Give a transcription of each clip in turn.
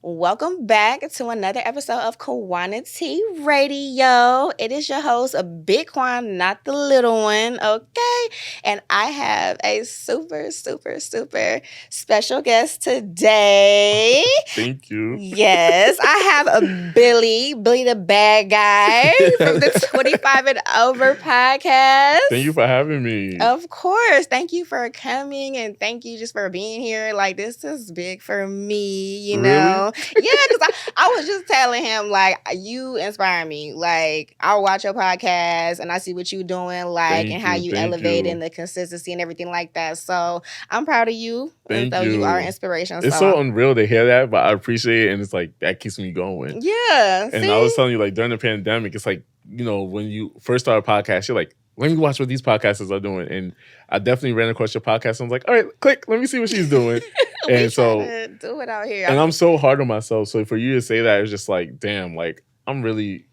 Welcome back to another episode of Quantity Radio. It is your host, Big Quan, not the little one, okay? And I have a super special guest today. Thank you. Yes, I have a Billy the bad guy from the 25 and Over podcast. Thank you for having me. Of course. Thank you for coming and thank you just for being here. Like, this is big for me, you know? Yeah, because I was just telling him, like, you inspire me. Like, I watch your podcast and I see what you're doing, like, and how you elevate and the consistency and everything like that. So I'm proud of you. Thank and so you. You are inspiration. It's so unreal to hear that, but I appreciate it. And it's like, that keeps me going. Yeah. And I was telling you, like, during the pandemic, it's like, you know, when you first start a podcast, you're like, let me watch what these podcasters are doing. And I definitely ran across your podcast and I was like, all right, click, let me see what she's doing. And so do it out here. And I'm so hard on myself. So for you to say that, it's just like, damn, like I'm really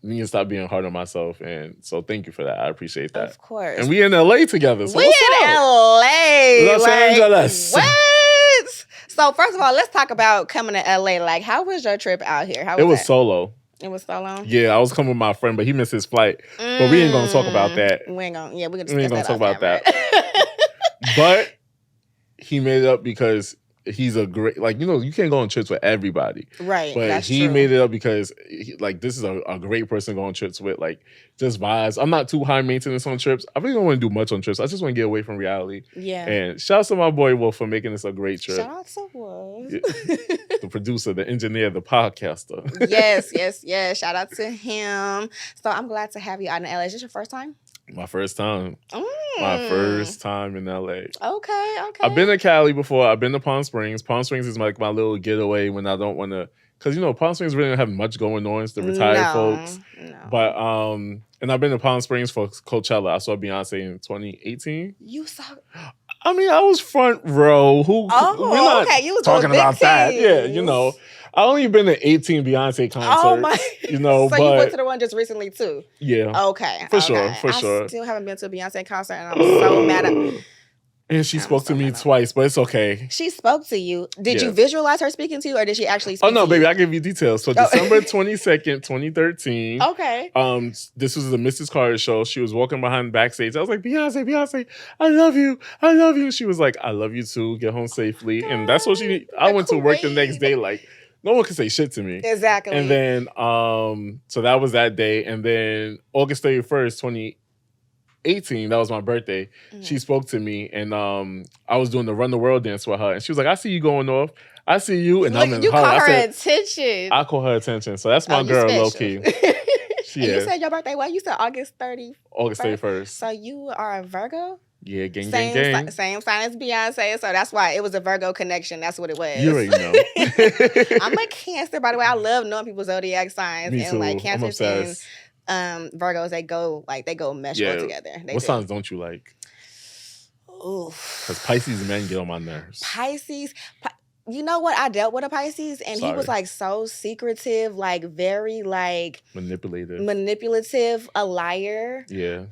need to stop being hard on myself. And so thank you for that. I appreciate that. Of course. And we in LA together. So we in LA. Los Angeles. What? So first of all, let's talk about coming to LA. Like, how was your trip out here? How was it was that? solo. It was solo? Yeah, I was coming with my friend, but he missed his flight. But we ain't gonna talk about that. We ain't gonna we ain't gonna talk about that. But he made it up because he's a great, like, you know, you can't go on trips with everybody. Right. But that's he true. made it up because this is a great person to go on trips with, like, just vibes. I'm not too high maintenance on trips. I really don't want to do much on trips. I just want to get away from reality. Yeah. And shout out to my boy Wolf for making this a great trip. Shout out to Wolf. The producer, the engineer, the podcaster. Yes. Shout out to him. So I'm glad to have you out in LA. Is this your first time? My first time. My first time in LA. Okay. I've been to Cali before. I've been to Palm Springs. Palm Springs is like my little getaway when I don't want to, because you know Palm Springs really don't have much going on. It's the retired folks. No. But and I've been to Palm Springs for Coachella. I saw Beyonce in 2018. You saw? I mean, I was front row. We're not okay. You was talking about that. things. Yeah, you know. I only been to 18 Beyonce concerts. Oh my! You know, so but you went to the one just recently too. Yeah. Okay. For sure. I still haven't been to a Beyonce concert, and I'm so mad at. And she spoke to me twice, but it's okay. She spoke to you. Did you visualize her speaking to you, or did she actually speak? Oh no, to baby! you? I'll give you details. So December 22nd, 2013. Okay. This was the Mrs. Carter show. She was walking behind backstage. I was like, Beyonce, I love you. And she was like, I love you too. Get home safely. And that's what she. I went to work the next day like. No one can say shit to me. Exactly. And then, so that was that day. And then August 31st, 2018, that was my birthday. Mm-hmm. She spoke to me and I was doing the Run the World dance with her. And she was like, I see you going off. I see you. And I'm in you her. caught her attention. I caught her attention. So that's my girl, low key. You said your birthday, what? You said August 30th? August 31st. So you are a Virgo? Yeah, gang. Same sign as Beyonce, so that's why it was a Virgo connection. That's what it was. You already know. I'm a Cancer, by the way. I love knowing people's zodiac signs. Me too. Like Cancer and Virgos, they go mesh well together. What signs don't you like? Oof. Because Pisces men get on my nerves. Pisces. You know what? I dealt with a Pisces, and he was like so secretive, like very like manipulative, a liar. Yeah.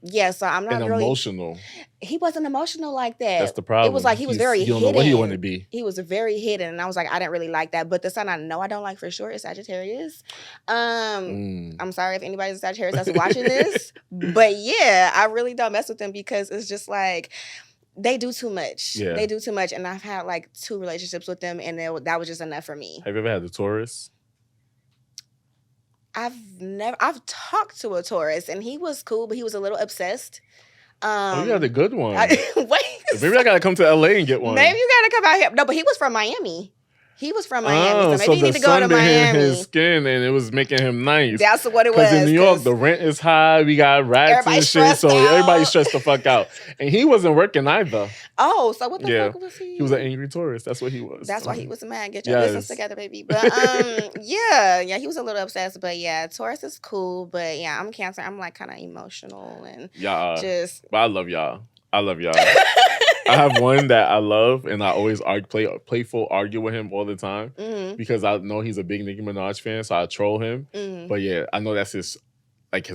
Yeah. So I'm not really emotional. He wasn't emotional like that. That's the problem. It was like he was very hidden. You don't know what he wanted to be. He was very hidden, and I was like, I didn't really like that. But the sign I know I don't like for sure is Sagittarius. I'm sorry if anybody's a Sagittarius that's watching this, but yeah, I really don't mess with them because it's just like. They do too much. Yeah. They do too much. And I've had like 2 relationships with them and that was just enough for me. Have you ever had the Taurus? I've talked to a Taurus and he was cool, but he was a little obsessed. You had a good one. Wait. Maybe I got to come to LA and get one. Maybe you got to come out here. No, but he was from Miami. He was from Miami, so maybe you need to go to Miami. His skin, and it was making him nice. That's what it was. Because in New York, the rent is high. We got rats and shit, so everybody's stressed the fuck out. And he wasn't working either. Oh, so what the fuck was he? He was an angry tourist. That's what he was. That's why he was mad. Get your business together, baby. But yeah, he was a little obsessed. But yeah, Taurus is cool. But yeah, I'm Cancer. I'm like kind of emotional and just. But I love y'all. I have one that I love, and I always playful argue with him all the time because I know he's a big Nicki Minaj fan, so I troll him. But yeah, I know that's his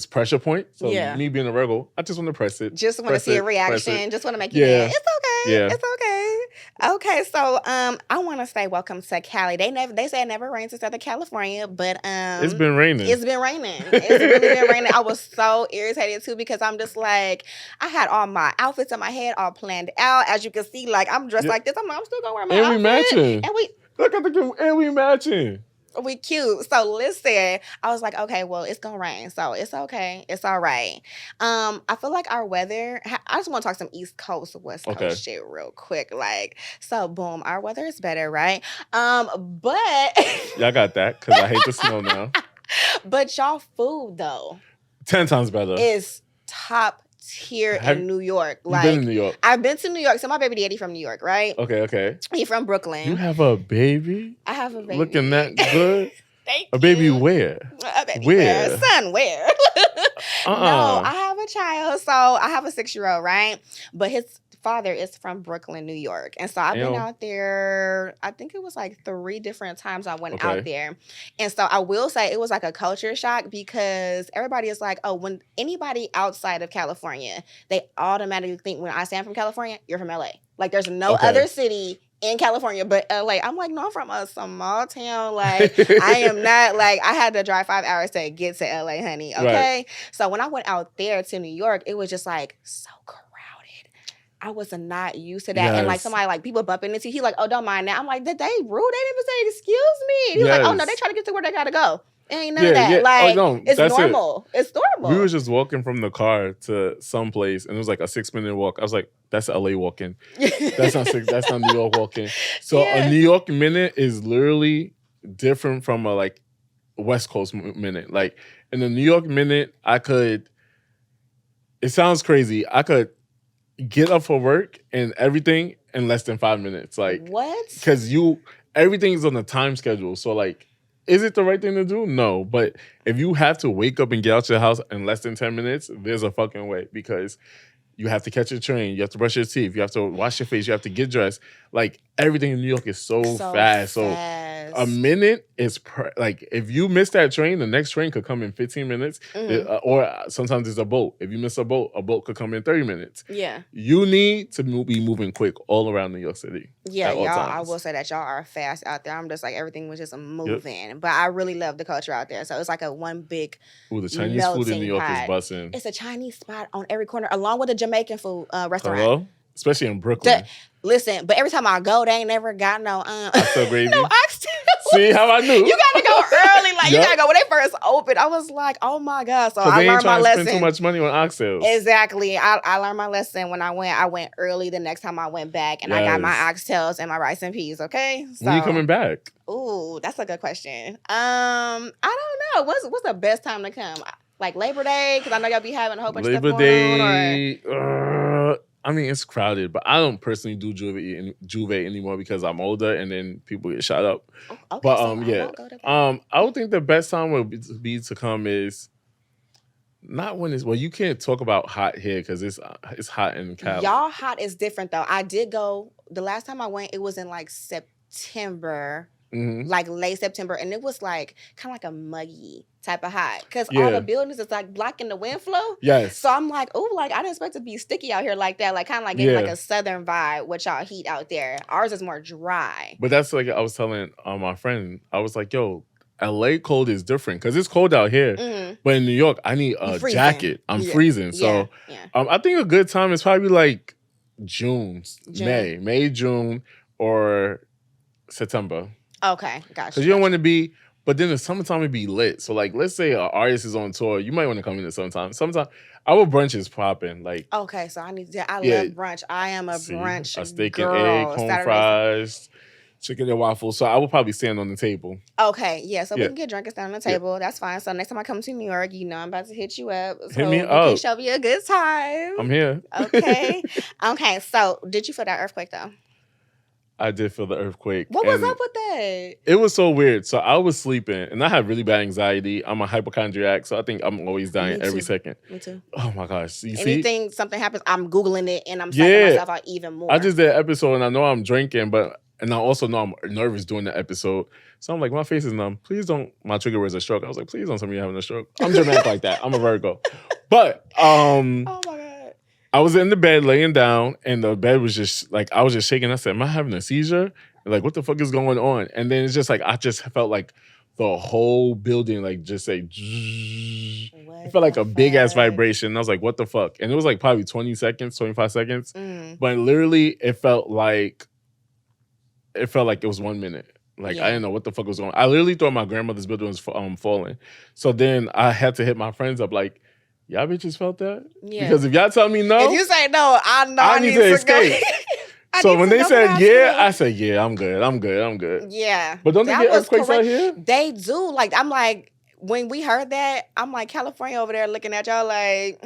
pressure point. So me being a Virgo, I just want to press it. Just want to see a reaction. Just want to make you mad. It's okay. Yeah. It's okay. Okay, so I want to say welcome to Cali. They say it never rains in Southern California, but It's been raining. It's been raining. It's really been raining. I was so irritated too because I'm just like I had all my outfits in my head all planned out. As you can see, like I'm dressed like this. I'm still gonna wear my outfit. And we matching. And we look at and we matching. We cute. So listen, I was like, okay, well, it's gonna rain, so it's okay. It's all right. I feel like our weather. I just want to talk some East Coast, West Coast shit real quick. Like, so boom, our weather is better, right? But y'all got that because I hate the snow now. But y'all food though, 10 times better. Is top tier in New York. Like, been in New York? I've been to New York. So my baby daddy from New York, right? Okay. He from Brooklyn. You have a baby? I have a baby. Looking that good? Thank a baby you. Where? A baby where? Son, where? No, I have a child. So I have a 6-year-old, right? But his father is from Brooklyn, New York. And so I've been out there, I think it was like 3 different times I went out there. And so I will say it was like a culture shock because everybody is like, oh, when anybody outside of California, they automatically think when I say I'm from California, you're from LA. Like there's no other city in California but LA. I'm like, no, I'm from a small town. Like I am not like I had to drive 5 hours to get to LA, honey. Okay. Right. So when I went out there to New York, it was just like so crowded. I was not used to that. Yes. And like somebody like people bumping into, he like, oh, don't mind that. I'm like, did they rude? They didn't even say excuse me. And he was like, oh no, they trying to get to where they gotta go. Ain't none of that. Yeah. Like it's normal. It's normal. We were just walking from the car to some place and it was like a 6-minute walk. I was like, that's LA walking. That's not New York walking. So a New York minute is literally different from a like West Coast minute. Like in the New York minute, it sounds crazy. I could get up for work and everything in less than 5 minutes. Like what? Because everything's on a time schedule. So like, is it the right thing to do? No. But if you have to wake up and get out your house in less than 10 minutes, there's a fucking way because you have to catch a train. You have to brush your teeth. You have to wash your face. You have to get dressed. Like everything in New York is so fast. So a minute is like if you miss that train, the next train could come in 15 minutes. Or sometimes there's a boat. If you miss a boat could come in 30 minutes. Yeah. You need to be moving quick all around New York City. Yeah, y'all. I will say that y'all are fast out there. I'm just like everything was just moving. Yep. But I really love the culture out there. So it's like a one big. Ooh, the Chinese food in New York is busting. It's a Chinese spot on every corner, along with a Jamaican food restaurant. Hello? Especially in Brooklyn. Listen, but every time I go, they ain't never got no oxtail gravy. No oxtail. See how I knew? You gotta go early. Like you gotta go when they first opened. I was like, oh my God. So I learned my lesson. Spend too much money on oxtails. Exactly. I learned my lesson when I went. I went early the next time I went back, and I got my oxtails and my rice and peas. Okay. So, when are you coming back? Ooh, that's a good question. I don't know. What's the best time to come? Like Labor Day, because I know y'all be having a whole bunch of stuff going on. I mean, it's crowded, but I don't personally do Juve anymore because I'm older and then people get shot up. Okay, but so I would think the best time would be to come is not when you can't talk about hot here because it's hot in Cali. Y'all hot is different though. I did go the last time I went. It was in like September. Mm-hmm. Like late September, and it was like kind of like a muggy type of hot because all the buildings is like blocking the wind flow. Yes. So I'm like, oh, like I didn't expect it to be sticky out here like that. Like kind of like getting like a southern vibe with y'all heat out there. Ours is more dry. But that's like I was telling my friend. I was like, yo, LA cold is different because it's cold out here. Mm-hmm. But in New York, I need a jacket. I'm freezing. So I think a good time is probably like June. May, June, or September. Okay, gotcha. Because you don't want to be, but then the summertime would be lit. So like, let's say an artist is on tour, you might want to come in the summertime. Sometimes our brunch is popping. Like, okay, so I love brunch. I am a brunch a steak girl. And egg, home fries, chicken and waffles. So I will probably stand on the table. Okay, yeah. So we can get drunk and stand on the table. Yeah. That's fine. So next time I come to New York, I'm about to hit you up. So hit me up. Can show me a good time. I'm here. Okay. Okay. So did you feel that earthquake though? I did feel the earthquake. What was up with that? It was so weird. So I was sleeping, and I have really bad anxiety. I'm a hypochondriac, so I think I'm always dying every second. Me too. Oh my gosh! Something happens, I'm Googling it, and I'm psyching myself out even more. I just did an episode, and I know I'm drinking, and I also know I'm nervous doing the episode. So I'm like, my face is numb. Please don't. My trigger was a stroke. I was like, please don't tell me you're having a stroke. I'm dramatic like that. I'm a Virgo. But oh my God. I was in the bed laying down, and the bed was just like I was just shaking. I said, "Am I having a seizure? Like, what the fuck is going on?" And then it's just like I just felt like the whole building like just say. It felt like a big ass vibration. And I was like, "What the fuck?" And it was like probably 20 seconds, 25 seconds, but literally it felt like it was 1 minute. Like I didn't know what the fuck was going on. I literally thought my grandmother's building was falling. So then I had to hit my friends up like, y'all bitches felt that? Yeah. Because if y'all tell me no, if you say no, I know I need to escape. So when they said yeah, I said yeah, I'm good. Yeah. But don't they get earthquakes out here? They do. Like I'm like, when we heard that, I'm like, California over there looking at y'all like.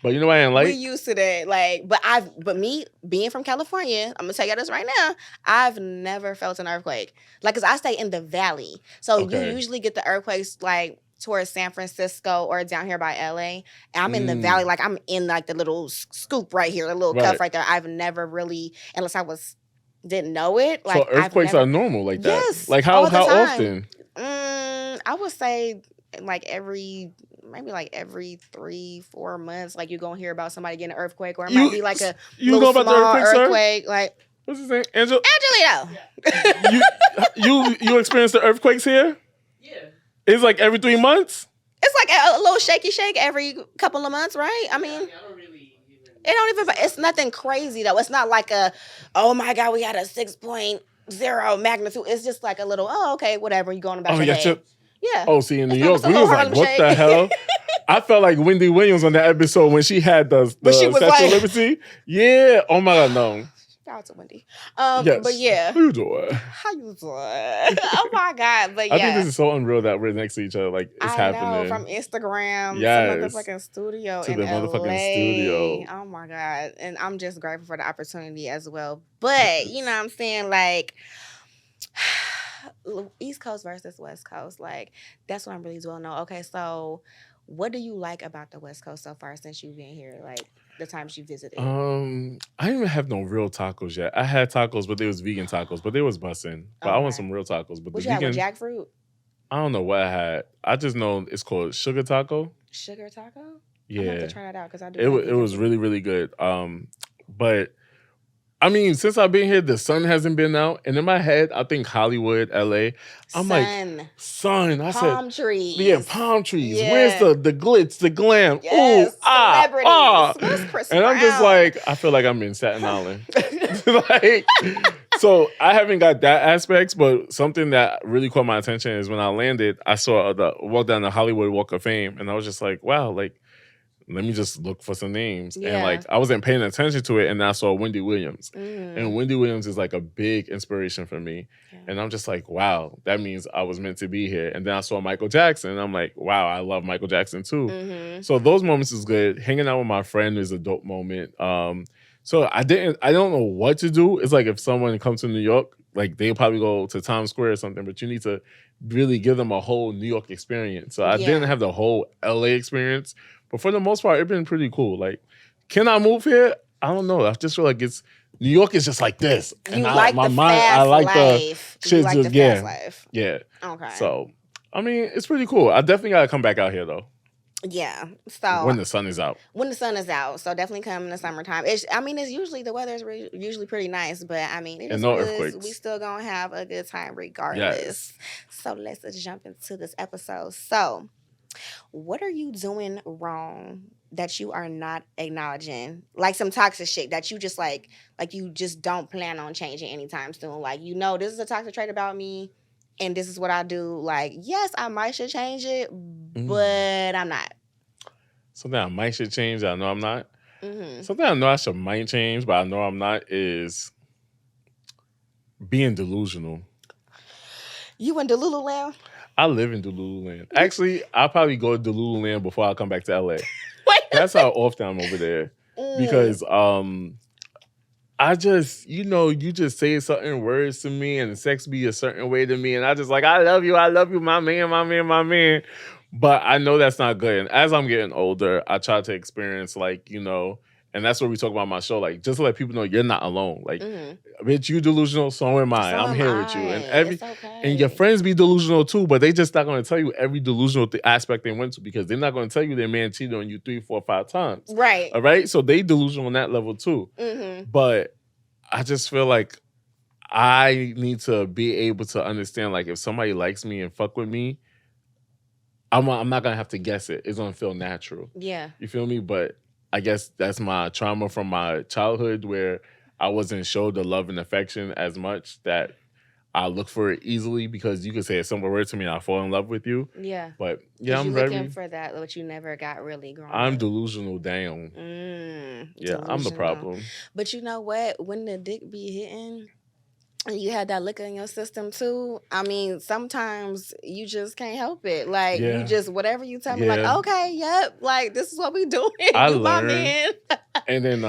But you know what I ain't like? We used to that. Like, but me being from California, I'm gonna tell you this right now. I've never felt an earthquake. Like, cause I stay in the valley, so you usually get the earthquakes like towards San Francisco or down here by LA. And I'm in the valley, like I'm in like the little scoop right here, the little cuff right there. I've never really, unless I didn't know it. Like, so earthquakes are normal like that. Yes. Like how often? I would say like every 3-4 months, like you're gonna hear about somebody getting an earthquake, or it might be like a little small earthquake. Sir? Like what's his name? Angelito. You experienced the earthquakes here? Yeah. It's like every 3 months? It's like a little shaky shake every couple of months, right? I mean, I don't really even. It's nothing crazy though. It's not like oh my God, we got a 6.0 magnitude. It's just like a little, okay, whatever. You going about your day. Yeah. Oh, see, in New York, we was like, what the hell? I felt like Wendy Williams on that episode when she had the Statue of Liberty. Yeah. Oh my God, no. Shout out to Wendy. Yes. But yeah. How you doing? Oh my God. But yeah. I think this is so unreal that we're next to each other. Like, it's happening. I know, from Instagram to the motherfucking studio in LA. Oh my God. And I'm just grateful for the opportunity as well. But, you know what I'm saying? Like, East Coast versus West Coast, like that's what I'm really doing now. Okay, so what do you like about the West Coast so far since you've been here? Like the times you visited. I didn't even have no real tacos yet. I had tacos, but they was vegan tacos, but they was bussin'. But I want some real tacos. But what the you vegan, had with jackfruit? I don't know what I had. I just know it's called sugar taco. Sugar taco? Yeah, I have to try that out because I do. It was really, really good. But I mean, since I've been here, the sun hasn't been out. And in my head, I think Hollywood, LA. I'm like, sun. I said, palm trees. Yeah, palm trees. Yeah. Where's the glitz, the glam? Yes, ooh, Where's Chris and Brown? I'm just like, I feel like I'm in Staten Island. Like, so I haven't got that aspect, but something that really caught my attention is when I landed, I saw walk down the Hollywood Walk of Fame. And I was just like, wow, like, let me just look for some names. Yeah. And like I wasn't paying attention to it, and I saw Wendy Williams. And Wendy Williams is like a big inspiration for me. Yeah. And I'm just like, wow, that means I was meant to be here. And then I saw Michael Jackson, and I'm like, wow, I love Michael Jackson too. So those moments is good. Hanging out with my friend is a dope moment. So I don't know what to do. It's like if someone comes to New York, like they'll probably go to Times Square or something, but you need to really give them a whole New York experience. So I didn't have the whole LA experience. But for the most part, it's been pretty cool. Like, can I move here? I don't know. I just feel like New York is just like this. And my mind, I like life. The shit. Like the fast life. Yeah. Okay. So, I mean, it's pretty cool. I definitely got to come back out here, though. Yeah. So when the sun is out. So definitely come in the summertime. It's usually the weather is usually pretty nice, but I mean, and no earthquakes. We still gonna have a good time regardless. Yes. So let's jump into this episode. So, what are you doing wrong that you are not acknowledging? Like some toxic shit that you just like you just don't plan on changing anytime soon. Like, this is a toxic trait about me and this is what I do. Like, yes, I might should change it, but I'm not. Something I might should change that I know I'm not. Something I know I might change, but I know I'm not is being delusional. You in Delululand? I live in Delululand. Actually, I'll probably go to Delululand before I come back to LA. That's how often I'm over there. Because I just, you just say certain words to me and sex be a certain way to me. And I just like, I love you, my man. But I know that's not good. And as I'm getting older, I try to experience and And that's what we talk about on my show. Like, just to let people know you're not alone. Like, bitch, you delusional, so am I. I'm here with you. And and your friends be delusional too, but they just not going to tell you every delusional aspect they went to, because they're not going to tell you their man cheated on you 3, 4, 5 times. Right. All right? So they delusional on that level too. But I just feel like I need to be able to understand, like, if somebody likes me and fuck with me, I'm not going to have to guess it. It's going to feel natural. Yeah. You feel me? But I guess that's my trauma from my childhood, where I wasn't showed the love and affection as much, that I look for it easily, because you could say a simple word to me and I'll fall in love with you. Yeah. But yeah, I'm looking for that, but you never got really grown. I'm delusional down. Yeah, I'm the problem. But you know what? When the dick be hitting, you had that liquor in your system too. I mean, sometimes you just can't help it. Like, you just, whatever you tell me, like, okay, yep, like, this is what we doing. I you learned, my man. And then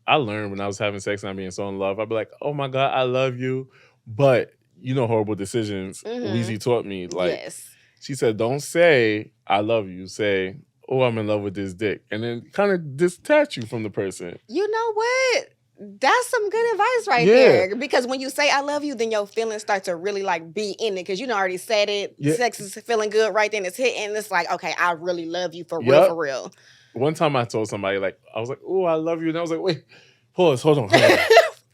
I learned when I was having sex and I'm being so in love, I'd be like, oh my God, I love you. But you know, Horrible Decisions, Weezy taught me, like, she said, don't say I love you. Say, oh, I'm in love with this dick. And then kind of detach you from the person. You know what? That's some good advice right there. Because when you say I love you, then your feelings start to really like be in it. Because you done already said it. Sex is feeling good right then. It's hitting. It's like, okay, I really love you for real, for real. One time I told somebody, like, I was like, oh, I love you. And I was like, wait, pause, hold on. You said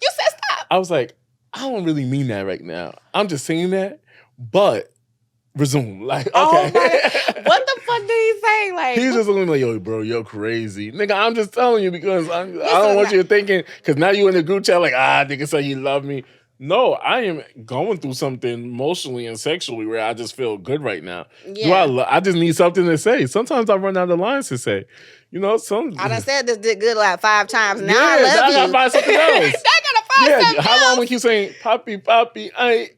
stop. I was like, I don't really mean that right now. I'm just saying that, but resume. Like, okay. Oh what the fuck did he say? Like, he's just looking like, yo, bro, you're crazy. Nigga, I'm just telling you because I don't want you to thinking, because now you in the group chat like, nigga say you love me. No, I am going through something emotionally and sexually where I just feel good right now. Yeah. I just need something to say. Sometimes I run out of lines to say. You know, I done said this did good like 5 times. Now I love you. I gotta find something else. I gotta find something else. How long we keep saying, Poppy, Poppy, I.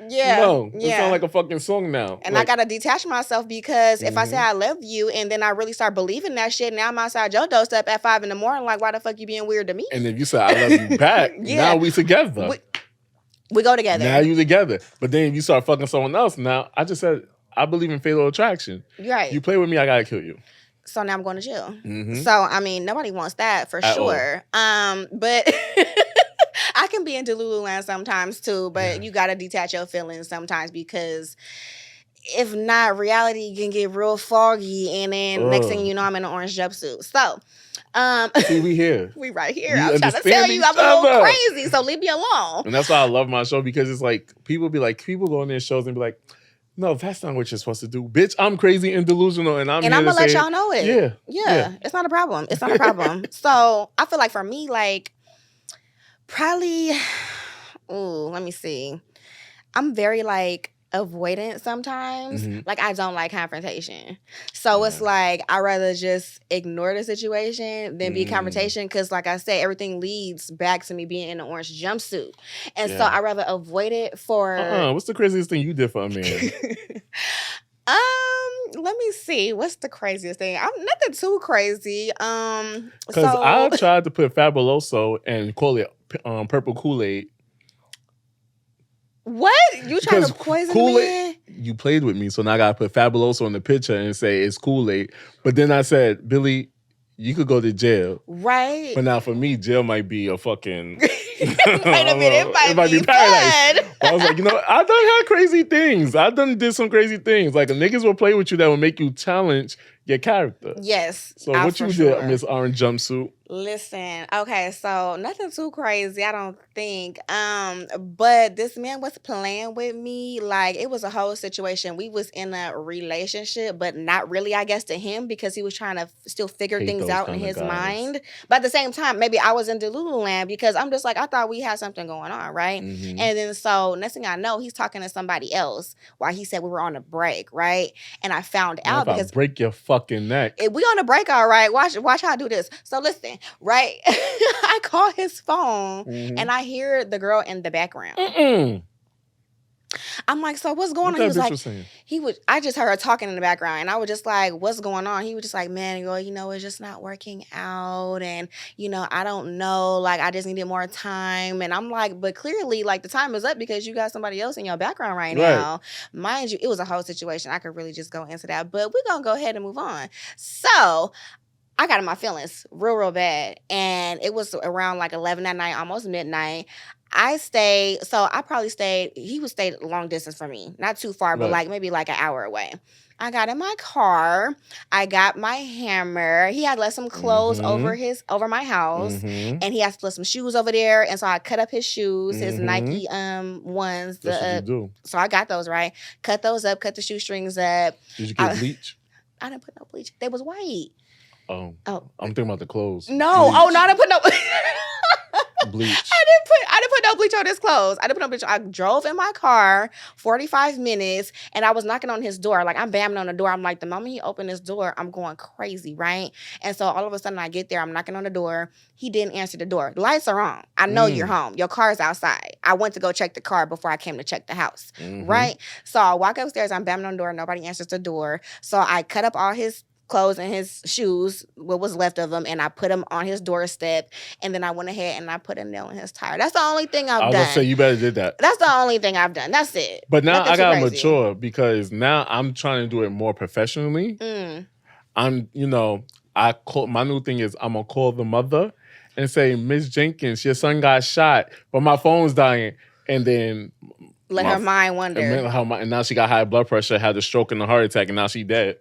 Yeah. No, it sounds like a fucking song now. And like, I gotta detach myself, because if I say I love you and then I really start believing that shit, now I'm outside your doorstep at 5 in the morning, like, why the fuck you being weird to me? And if you say I love you back, now we together. We go together. Now you together. But then if you start fucking someone else, now I just said, I believe in fatal attraction. Right. You play with me, I gotta kill you. So now I'm going to jail. So, I mean, nobody wants that for sure. But I can be in Delulu land sometimes too, but you got to detach your feelings sometimes, because if not, reality can get real foggy, and then next thing you know, I'm in an orange jumpsuit. So, see, we here. We right here. I'm trying to tell you, I'm a little crazy, so leave me alone. And that's why I love my show, because it's like, people go on their shows and be like, no, that's not what you're supposed to do. Bitch, I'm crazy and delusional, and I'm gonna let y'all know it. Yeah. It's not a problem. It's not a problem. So I feel like for me, like, probably, let me see. I'm very like avoidant sometimes. Like, I don't like confrontation. So it's like, I'd rather just ignore the situation than be confrontation, because like I said, everything leads back to me being in an orange jumpsuit. And so I'd rather avoid it for... What's the craziest thing you did for a man? Let me see. What's the craziest thing? I'm nothing too crazy. Because I tried to put Fabuloso and call it purple Kool-Aid. What? You trying to poison me? You played with me, so now I gotta put Fabuloso in the picture and say it's Kool-Aid. But then I said, Billy, you could go to jail. Right. But now for me, jail might be a fucking... Wait a minute, it might be paradise. I was like, you know, I done had crazy things. I done did some crazy things. Like, niggas will play with you that will make you challenge your character. Yes. So what you did, Miss Orange Jumpsuit? Listen, okay, so nothing too crazy, I don't think. But this man was playing with me. Like, it was a whole situation. We was in a relationship, but not really, I guess, to him, because he was trying to still figure things out in his mind. But at the same time, maybe I was in Delulu land, because I'm just like, I thought we had something going on, right? And then so next thing I know, he's talking to somebody else while he said we were on a break, right? And I found out because... break your fucking neck. We on a break, all right. Watch how I do this. So listen, right? I call his phone and I hear the girl in the background. I'm like, so what's going on? He was like, I just heard her talking in the background, and I was just like, what's going on? He was just like, man, girl, you know, it's just not working out, and you know, I don't know, like, I just needed more time. And I'm like, but clearly, like, the time is up because you got somebody else in your background right now. Mind you, it was a whole situation. I could really just go into that, but we're gonna go ahead and move on. So I got in my feelings real bad. And it was around like 11 at night, almost midnight. I probably stayed, he would stay long distance from me. Not too far, but like maybe like an hour away. I got in my car. I got my hammer. He had left some clothes over my house, and he has to left some shoes over there. And so I cut up his shoes, his Nike ones. That's what you do. So I got those right. Cut those up. Cut the shoestrings up. Did you get bleach? I didn't put no bleach. They was white. Oh, I'm thinking about the clothes. No, bleach. no, I didn't put no bleach. I didn't put no bleach on his clothes. I didn't put no bleach. I drove in my car 45 minutes and I was knocking on his door. Like I'm bamming on the door. I'm like, the moment he opened his door, I'm going crazy, right? And so all of a sudden I get there, I'm knocking on the door. He didn't answer the door. The lights are on. I know you're home. Your car's outside. I went to go check the car before I came to check the house, right? So I walk upstairs, I'm bamming on the door. Nobody answers the door. So I cut up all his clothes and his shoes, what was left of them, and I put them on his doorstep. And then I went ahead and I put a nail in his tire. That's the only thing I've done. I was gonna say you better did that. That's the only thing I've done. That's it. But now I gotta mature because now I'm trying to do it more professionally. I'm, my new thing is I'm gonna call the mother and say, Miss Jenkins, your son got shot, but my phone's dying, and then let her mind wander. And now she got high blood pressure, had a stroke and a heart attack, and now she dead.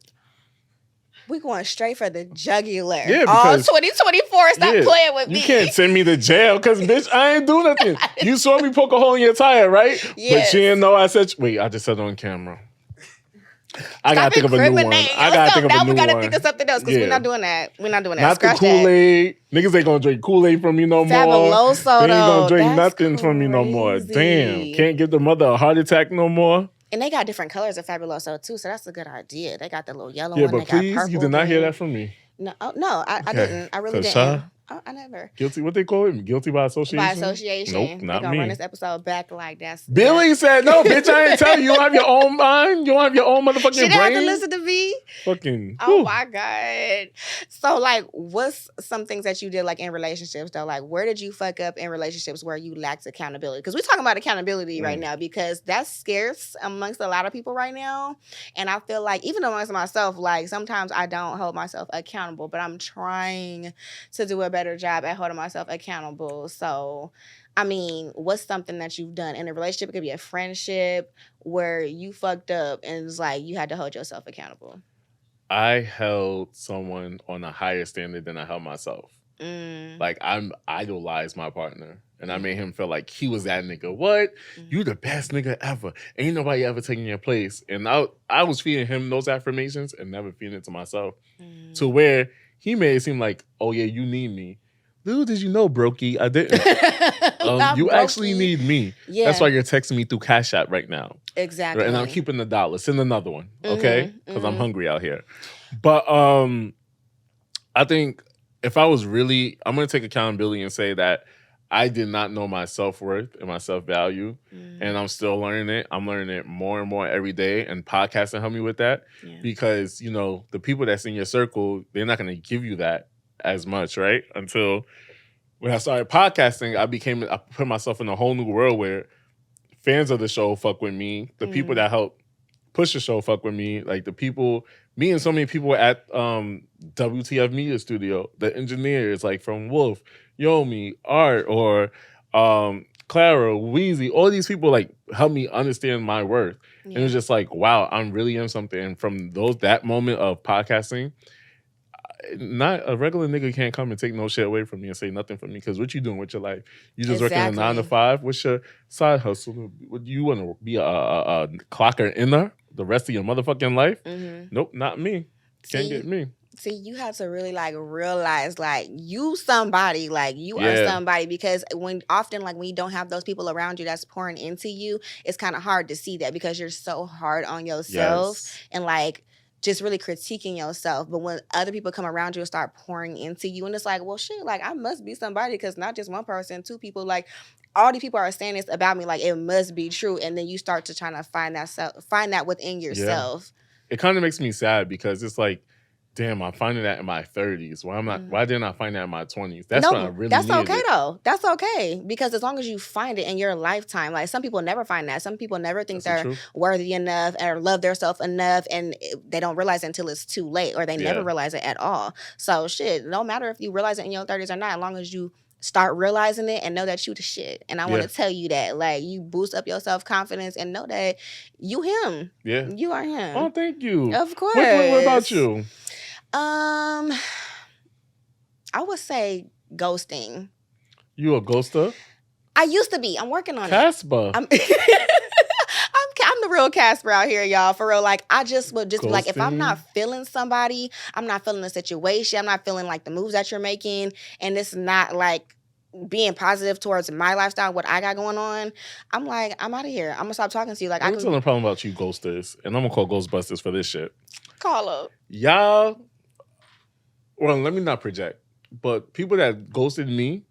We going straight for the jugular. Yeah, because 2024, stop playing with me. You can't send me to jail because, bitch, I ain't do nothing. You saw me poke a hole in your tire, right? Yes. But you didn't know I said, wait, I just said it on camera. I gotta think of a new one. Now we gotta think of something else because we're not doing that. We're not doing that. Not the Kool-Aid. Niggas ain't gonna drink Kool-Aid from me no more. Fabuloso, they ain't gonna drink nothing from me no more. Damn. Can't give the mother a heart attack no more. And they got different colors of Fabuloso too, so that's a good idea. They got the little yellow one. Yeah, but please, you did not hear that from me. No, I didn't. I really didn't. I never. Guilty, what they call it? Guilty by association? By association. Nope, not gonna me. Run this episode back like that's... Billy said, no, bitch, I ain't tell you. You don't have your own mind. You don't have your own motherfucking brain. She didn't have to listen to me. Fucking... Oh, my God. So, like, what's some things that you did, like, in relationships, though? Like, where did you fuck up in relationships where you lacked accountability? Because we're talking about accountability right now because that's scarce amongst a lot of people right now. And I feel like, even amongst myself, like, sometimes I don't hold myself accountable, but I'm trying to do a better job at holding myself accountable. So, I mean, what's something that you've done in a relationship? It could be a friendship where you fucked up and it's like you had to hold yourself accountable. I held someone on a higher standard than I held myself. Like, I idolized my partner. And I made him feel like he was that nigga. What? You the best nigga ever. Ain't nobody ever taking your place. And I was feeding him those affirmations and never feeding it to myself. To where he made it seem like, oh yeah, you need me. Little did you know, Brokey, I didn't. You actually need me. Yeah. That's why you're texting me through Cash App right now. Exactly. And I'm keeping the dollar. Send another one, okay? Because I'm hungry out here. But I think if I was really, I'm going to take accountability and say that I did not know my self-worth and my self-value, and I'm still learning it. I'm learning it more and more every day, and podcasting helped me with that because, the people that's in your circle, they're not going to give you that as much, right? Until when I started podcasting, I put myself in a whole new world where fans of the show fuck with me. The people that help push the show fuck with me. Like me and so many people at WTF Media Studio, the engineers like from Wolf, Yomi, Art, or Clara, Weezy, all these people like help me understand my worth. And it's just like, wow, I'm really in something. And from that moment of podcasting, not a regular nigga can't come and take no shit away from me and say nothing from me. Because what you doing with your life? You just working a 9 to 5? What's your side hustle? Would you want to be a clocker inner the rest of your motherfucking life? Nope, not me. Can't get me. See, you have to really like realize like you somebody, like you are somebody, because when you don't have those people around you that's pouring into you, it's kind of hard to see that because you're so hard on yourself and like just really critiquing yourself. But when other people come around you and start pouring into you, and it's like, well, shit, like I must be somebody because not just one person, two people, like all these people are saying this about me, like it must be true. And then you start to try to find that within yourself. It kind of makes me sad because it's like, damn, I'm finding that in my 30s. Why didn't I find that in my 20s? That's when I really that's okay it. though. That's okay. Because as long as you find it in your lifetime, like some people never find that. Some people never think they're worthy enough or love themselves enough, and they don't realize it until it's too late, or they never realize it at all. So shit, no matter if you realize it in your 30s or not, as long as you start realizing it and know that you the shit. And I want to tell you that, like, you boost up your self-confidence and know that you him. Yeah. You are him. Oh, thank you. Of course. What about you? I would say ghosting. You a ghoster? I used to be. I'm working on Casper. it. I'm the real Casper out here, y'all. For real. Like, I just would just be like, if I'm not feeling somebody, I'm not feeling the situation, I'm not feeling like the moves that you're making, and it's not like being positive towards my lifestyle, what I got going on, I'm like, I'm out of here. I'm gonna stop talking to you. Like, What's the problem about you ghosters? And I'm gonna call Ghostbusters for this shit. Call up. Y'all, well, let me not project, but people that ghosted me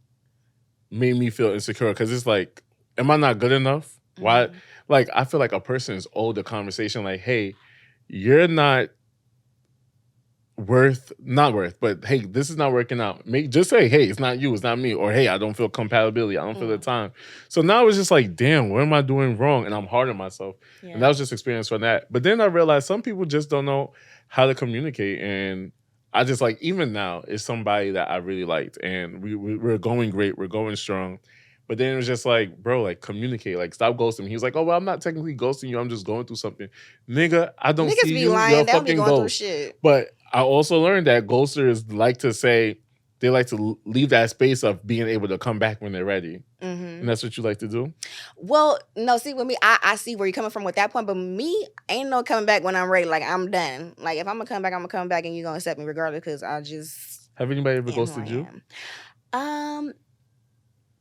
made me feel insecure because it's like, am I not good enough? Why? Like, I feel like a person is owed the conversation like, hey, you're not worth, but hey, this is not working out. Just say, hey, it's not you, it's not me. Or hey, I don't feel compatibility, I don't feel the time. So now it's just like, damn, what am I doing wrong? And I'm hard on myself. Yeah. And that was just experience from that. But then I realized some people just don't know how to communicate. And I just like, even now, it's somebody that I really liked. And we're going great, we're going strong. But then it was just like, bro, like, communicate. Like, stop ghosting me. He was like, oh, well, I'm not technically ghosting you. I'm just going through something. Nigga, I don't Niggas see be you. lying. You're a They'll be fucking going ghost. through shit. But I also learned that ghosters like to say, they like to leave that space of being able to come back when they're ready. Mm-hmm. And that's what you like to do? Well, no, see, with me, I see where you're coming from with that point. But me, ain't no coming back when I'm ready. Like, I'm done. Like, if I'm going to come back, I'm going to come back, and you're going to accept me regardless, because I just... Have anybody ever ghosted you?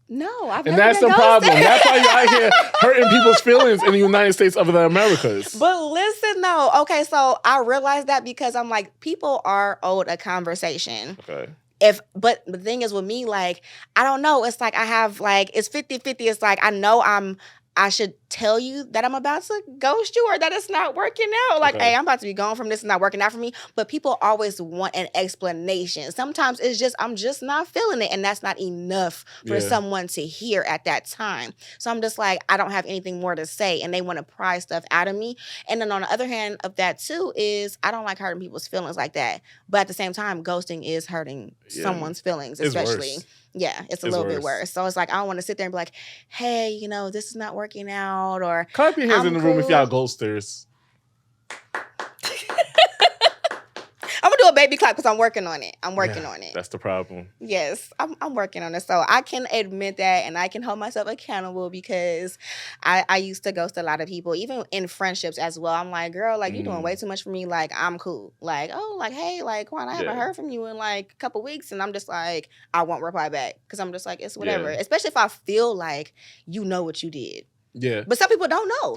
No, I've and never that's the problem. That's why you're out here hurting people's feelings in the United States of the Americas. But listen, though. Okay, so I realized that because I'm like, people are owed a conversation. Okay. But the thing is with me, like, I don't know. It's like I have, like, it's 50-50. It's like I know I should tell you that I'm about to ghost you or that it's not working out. Like, hey, I'm about to be gone from this. It's not working out for me. But people always want an explanation. Sometimes it's just, I'm just not feeling it. And that's not enough for someone to hear at that time. So I'm just like, I don't have anything more to say. And they want to pry stuff out of me. And then on the other hand of that too is I don't like hurting people's feelings like that. But at the same time, ghosting is hurting someone's feelings, especially. Yeah, it's a little bit worse. So it's like, I don't want to sit there and be like, hey, you know, this is not working out, or... Clap your hands in the room if y'all ghosters. I'm going to do a baby clap because I'm working on it. I'm working on it. That's the problem. Yes, I'm working on it. So I can admit that, and I can hold myself accountable because I used to ghost a lot of people, even in friendships as well. I'm like, girl, like, you're doing way too much for me. Like, I'm cool. Like, oh, like, hey, like, Quan, I haven't heard from you in like a couple weeks. And I'm just like, I won't reply back because I'm just like, it's whatever. Yeah. Especially if I feel like you know what you did. Yeah. But some people don't know.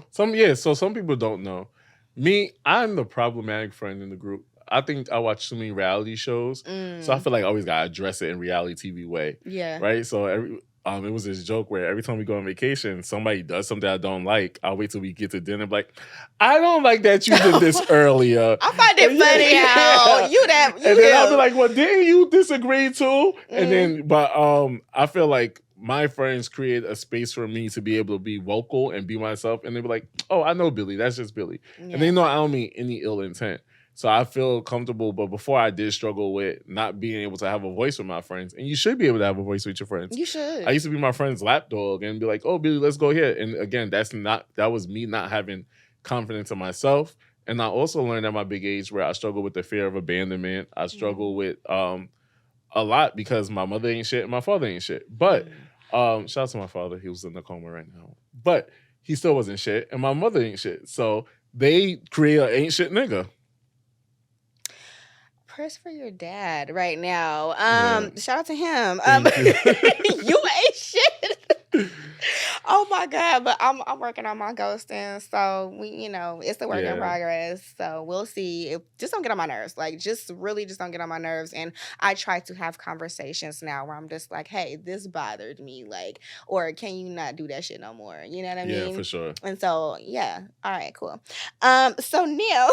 So some people don't know. Me, I'm the problematic friend in the group. I think I watch too many reality shows, so I feel like I always gotta address it in reality TV way. Yeah. Right. So it was this joke where every time we go on vacation, somebody does something I don't like. I'll wait till we get to dinner, and be like, I don't like that you did this earlier. I find it funny how you and then I'll be like, well, didn't you disagree too? And then, but I feel like my friends create a space for me to be able to be vocal and be myself, and they be like, oh, I know Billy. That's just Billy, and they know I don't mean any ill intent. So I feel comfortable, but before I did struggle with not being able to have a voice with my friends. And you should be able to have a voice with your friends. You should. I used to be my friend's lapdog and be like, oh, Billy, let's go here. And again, that was me not having confidence in myself. And I also learned at my big age where I struggle with the fear of abandonment. I struggle with a lot because my mother ain't shit and my father ain't shit. But shout out to my father. He was in the coma right now. But he still wasn't shit and my mother ain't shit. So they create an ain't shit nigga. Press for your dad right now. Shout out to him. You ain't shit. Oh my God. But I'm working on my ghosting. So it's a work in progress. So we'll see. Just don't get on my nerves. Like, just don't get on my nerves. And I try to have conversations now where I'm just like, hey, this bothered me. Like, or can you not do that shit no more? You know what I mean? Yeah, for sure. And so, yeah. All right, cool. So Neil,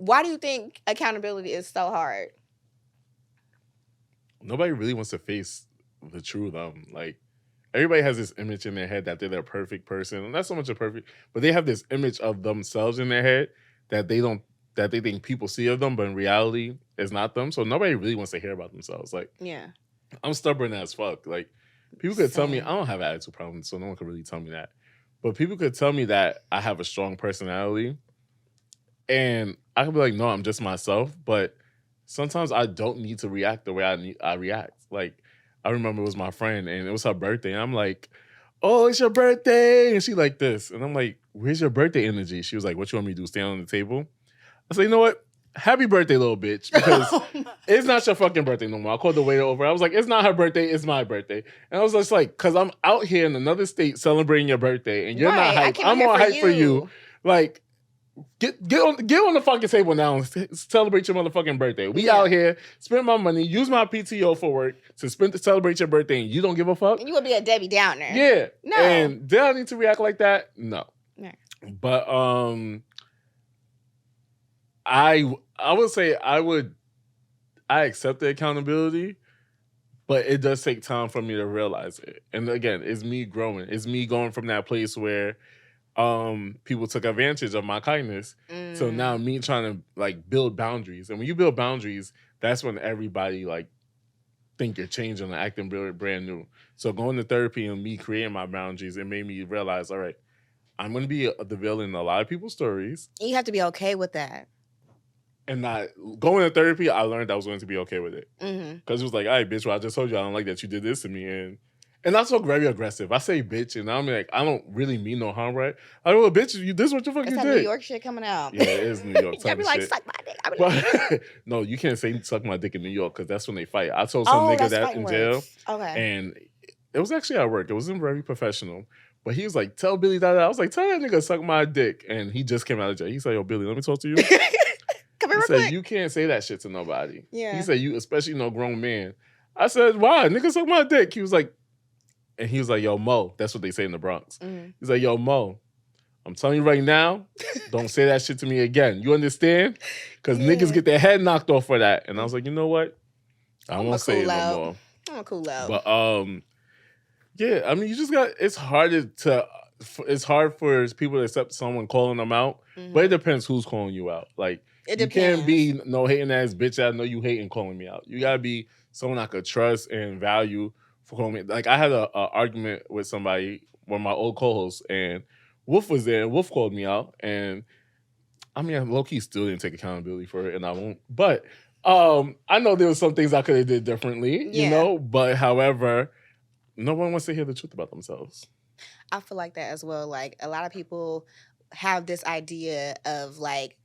why do you think accountability is so hard? Nobody really wants to face the true them. Like, everybody has this image in their head that they're the perfect person. Not so much a perfect, but they have this image of themselves in their head that they think people see of them, but in reality, it's not them. So nobody really wants to hear about themselves. Like, Yeah. I'm stubborn as fuck. Like, people could tell me Same. I don't have attitude problems, so no one could really tell me that. But people could tell me that I have a strong personality, and I could be like, no, I'm just myself. But sometimes I don't need to react the way I react. Like, I remember it was my friend, and it was her birthday, and I'm like, oh, it's your birthday, and she like this, and I'm like, where's your birthday energy? She was like, what you want me to do? Stand on the table? I said, you know what? Happy birthday, little bitch, because it's not your fucking birthday no more. I called the waiter over. I was like, it's not her birthday, it's my birthday. And I was just like, because I'm out here in another state celebrating your birthday, and you're not hype. I'm more hype for you. Like, get on the fucking table now and celebrate your motherfucking birthday. We out here, spend my money, use my PTO for work to celebrate your birthday, and you don't give a fuck? And you would be a Debbie Downer. Yeah. No. And did I need to react like that? No. No. But I would say I accept the accountability, but it does take time for me to realize it. And again, it's me growing. It's me going from that place where people took advantage of my kindness. So now me trying to like build boundaries. And when you build boundaries, that's when everybody like think you're changing and acting brand new. So going to therapy and me creating my boundaries, it made me realize, all right, I'm going to be the villain in a lot of people's stories. You have to be okay with that. And not going to therapy, I learned I was going to be okay with it. Because it was like, all right, bitch, well, I just told you I don't like that you did this to me. And I talk very aggressive. I say bitch, and I'm like, I don't really mean no harm, right? I go, well, bitch, this is what you fucking did. It's that New York shit coming out. Yeah, it is New York type Y'all be like, shit. suck my dick. I be like, no, you can't say suck my dick in New York because that's when they fight. I told some nigga that in jail. Okay. And it was actually at work. It wasn't very professional. But he was like, tell Billy that. I was like, tell that nigga suck my dick. And he just came out of jail. He said, yo, Billy, let me talk to you. Come here he real said, quick. you can't say that shit to nobody. Yeah. He said, you, especially no grown man. I said, why? Nigga suck my dick. He was like, yo, Mo. That's what they say in the Bronx. He's like, yo, Mo, I'm telling you right now, don't say that shit to me again. You understand? Because niggas get their head knocked off for that. And I was like, you know what? I won't say it no more. I'm a cool out. But yeah, I mean, you just got. It's hard for people to accept someone calling them out, but it depends who's calling you out. Like, it you depends. can't be no hating ass bitch. I know you hating calling me out. You gotta be someone I could trust and value for calling me. Like, I had a argument with somebody, one of my old co-hosts, and Wolf was there. And Wolf called me out, and I mean, low key still didn't take accountability for it, and I won't. But I know there was some things I could have did differently, you know. But however, no one wants to hear the truth about themselves. I feel like that as well. Like, a lot of people have this idea of like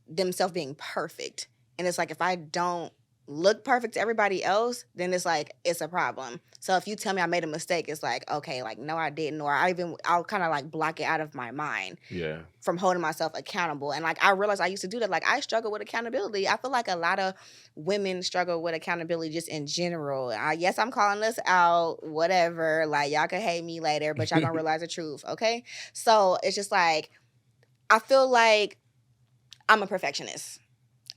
themselves being perfect, and it's like, if I don't look perfect to everybody else, then it's like, it's a problem. So if you tell me I made a mistake, it's like, okay, like, no, I didn't, or I'll kind of like block it out of my mind. Yeah. From holding myself accountable. And like, I realized I used to do that. Like, I struggle with accountability. I feel like a lot of women struggle with accountability just in general. Yes, I'm calling this out, whatever. Like, y'all can hate me later, but y'all gonna realize the truth, okay? So it's just like, I feel like I'm a perfectionist.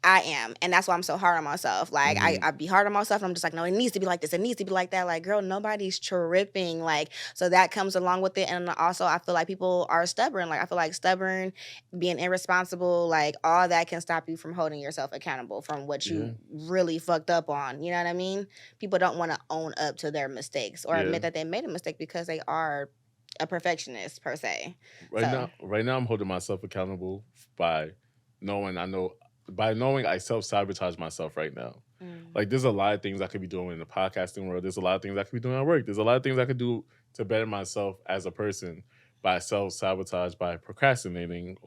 I am. And that's why I'm so hard on myself. Like, I be hard on myself. And I'm just like, no, it needs to be like this. It needs to be like that. Like, girl, nobody's tripping. Like, so that comes along with it. And also, I feel like people are stubborn. Like, I feel like stubborn, being irresponsible, like, all that can stop you from holding yourself accountable from what you really fucked up on. You know what I mean? People don't want to own up to their mistakes or admit that they made a mistake because they are a perfectionist, per se. Right now, I'm holding myself accountable by knowing I self-sabotage myself right now. Like, there's a lot of things I could be doing in the podcasting world. There's a lot of things I could be doing at work. There's a lot of things I could do to better myself as a person by self-sabotage, by procrastinating.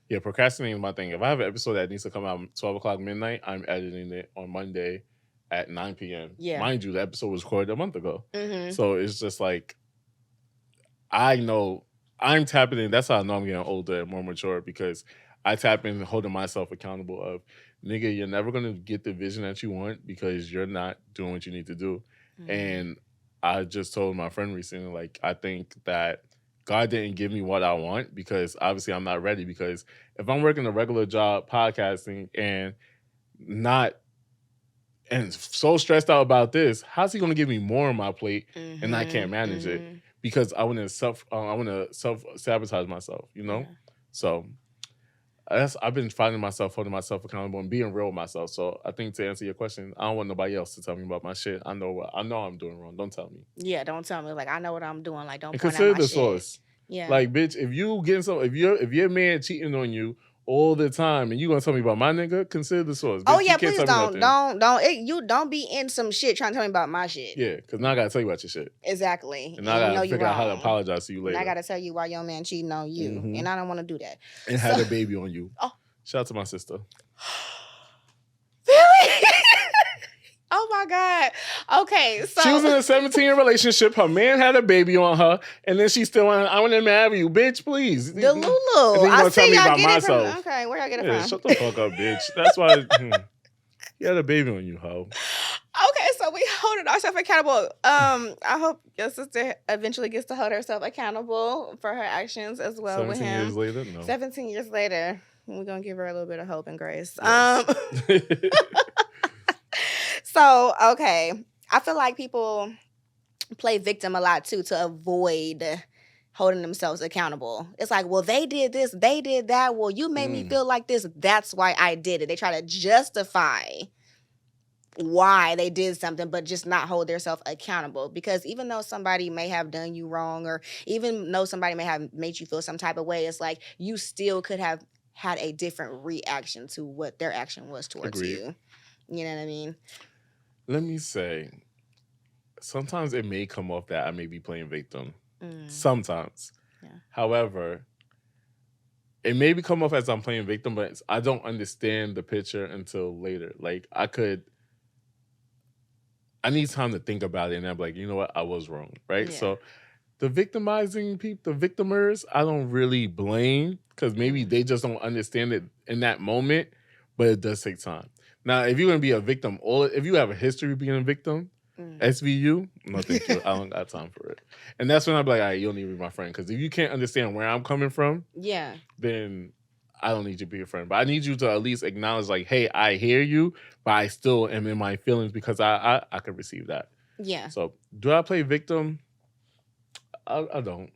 Procrastinating is my thing. If I have an episode that needs to come out 12 o'clock midnight, I'm editing it on Monday at 9 p.m. Yeah. Mind you, the episode was recorded a month ago. So it's just like, I know I'm tapping in. That's how I know I'm getting older and more mature, because I tap in holding myself accountable of, nigga, you're never going to get the vision that you want because you're not doing what you need to do. And I just told my friend recently, like, I think that God didn't give me what I want because obviously I'm not ready. Because if I'm working a regular job podcasting and so stressed out about this, how's he gonna give me more on my plate and I can't manage it because I want to self sabotage myself, you know? Yeah. So I've been finding myself, holding myself accountable and being real with myself. So I think to answer your question, I don't want nobody else to tell me about my shit. I know I'm doing wrong. Don't tell me. Yeah, don't tell me. Like, I know what I'm doing. Like, don't and point consider out my the shit. Source. Yeah. Like, bitch, if your man cheating on you all the time and you gonna tell me about my nigga, consider the source. Bitch, yeah, please don't be in some shit trying to tell me about my shit. Yeah, because now I gotta tell you about your shit. Exactly. And now I gotta figure out how to apologize to you later. And I gotta tell you why your man cheating on you. And I don't want to do that. And had a baby on you. Oh. Shout out to my sister. Really? Oh my God. Okay, so she was in a 17-year relationship. Her man had a baby on her, and then she still went, I want to marry you, bitch, please. The Lulu. And then you gonna tell me about myself. Okay, where I get it from? Shut the fuck up, bitch. That's why you had a baby on you, hoe. Okay, so we holding ourselves accountable. I hope your sister eventually gets to hold herself accountable for her actions as well with him. 17 years later? No. 17 years later. We're going to give her a little bit of hope and grace. Yes. So, okay. I feel like people play victim a lot, too, to avoid holding themselves accountable. It's like, well, they did this, they did that. Well, you made me feel like this. That's why I did it. They try to justify why they did something, but just not hold themselves accountable. Because even though somebody may have done you wrong, or even though somebody may have made you feel some type of way, it's like you still could have had a different reaction to what their action was towards you. You know what I mean? Let me say, sometimes it may come off that I may be playing victim. Sometimes. Yeah. However, it may come off as I'm playing victim, but I don't understand the picture until later. Like, I need time to think about it, and I'm like, you know what? I was wrong, right? Yeah. So the victimizing people, the victimers, I don't really blame because maybe they just don't understand it in that moment, but it does take time. Now, if you're going to be a victim, or if you have a history of being a victim, SVU, no thank you. I don't got time for it. And that's when I'm like, all right, you don't need to be my friend. Because if you can't understand where I'm coming from, then I don't need you to be a friend. But I need you to at least acknowledge, like, hey, I hear you, but I still am in my feelings because I can receive that. Yeah. So do I play victim? I don't.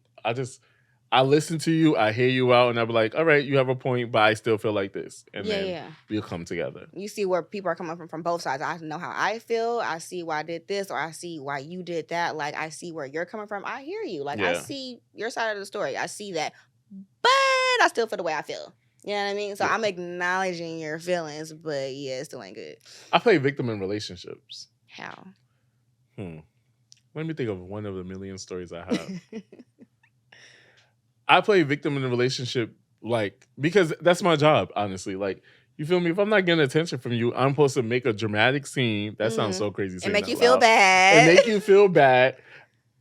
I listen to you, I hear you out, and I'll be like, all right, you have a point, but I still feel like this. And then we'll come together. You see where people are coming from both sides. I know how I feel. I see why I did this, or I see why you did that. Like, I see where you're coming from. I hear you. Like, I see your side of the story. I see that. But I still feel the way I feel. You know what I mean? So I'm acknowledging your feelings, but yeah, it still ain't good. I play victim in relationships. How? Let me think of one of the million stories I have. I play victim in a relationship, like, because that's my job, honestly. Like, you feel me? If I'm not getting attention from you, I'm supposed to make a dramatic scene. That sounds so crazy. And make you feel bad. And make you feel bad.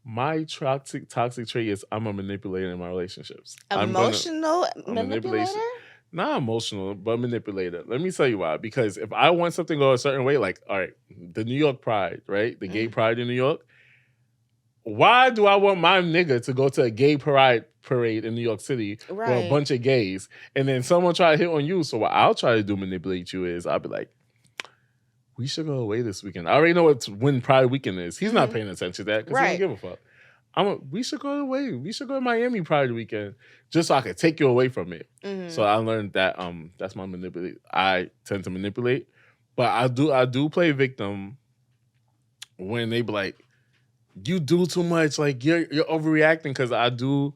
My toxic trait is I'm a manipulator in my relationships. Emotional manipulator? Not emotional, but manipulator. Let me tell you why. Because if I want something to go a certain way, like, all right, the New York Pride, right? The gay pride in New York. Why do I want my nigga to go to a gay parade in New York City with a bunch of gays, and then someone try to hit on you? So what I'll try to do, manipulate you, is I'll be like, we should go away this weekend. I already know when Pride weekend is. He's not paying attention to that because he don't give a fuck. We should go away. We should go to Miami Pride weekend just so I could take you away from it. So I learned that that's my manipulate. I tend to manipulate, but I do play victim when they be like, you do too much. Like, you're overreacting, because I do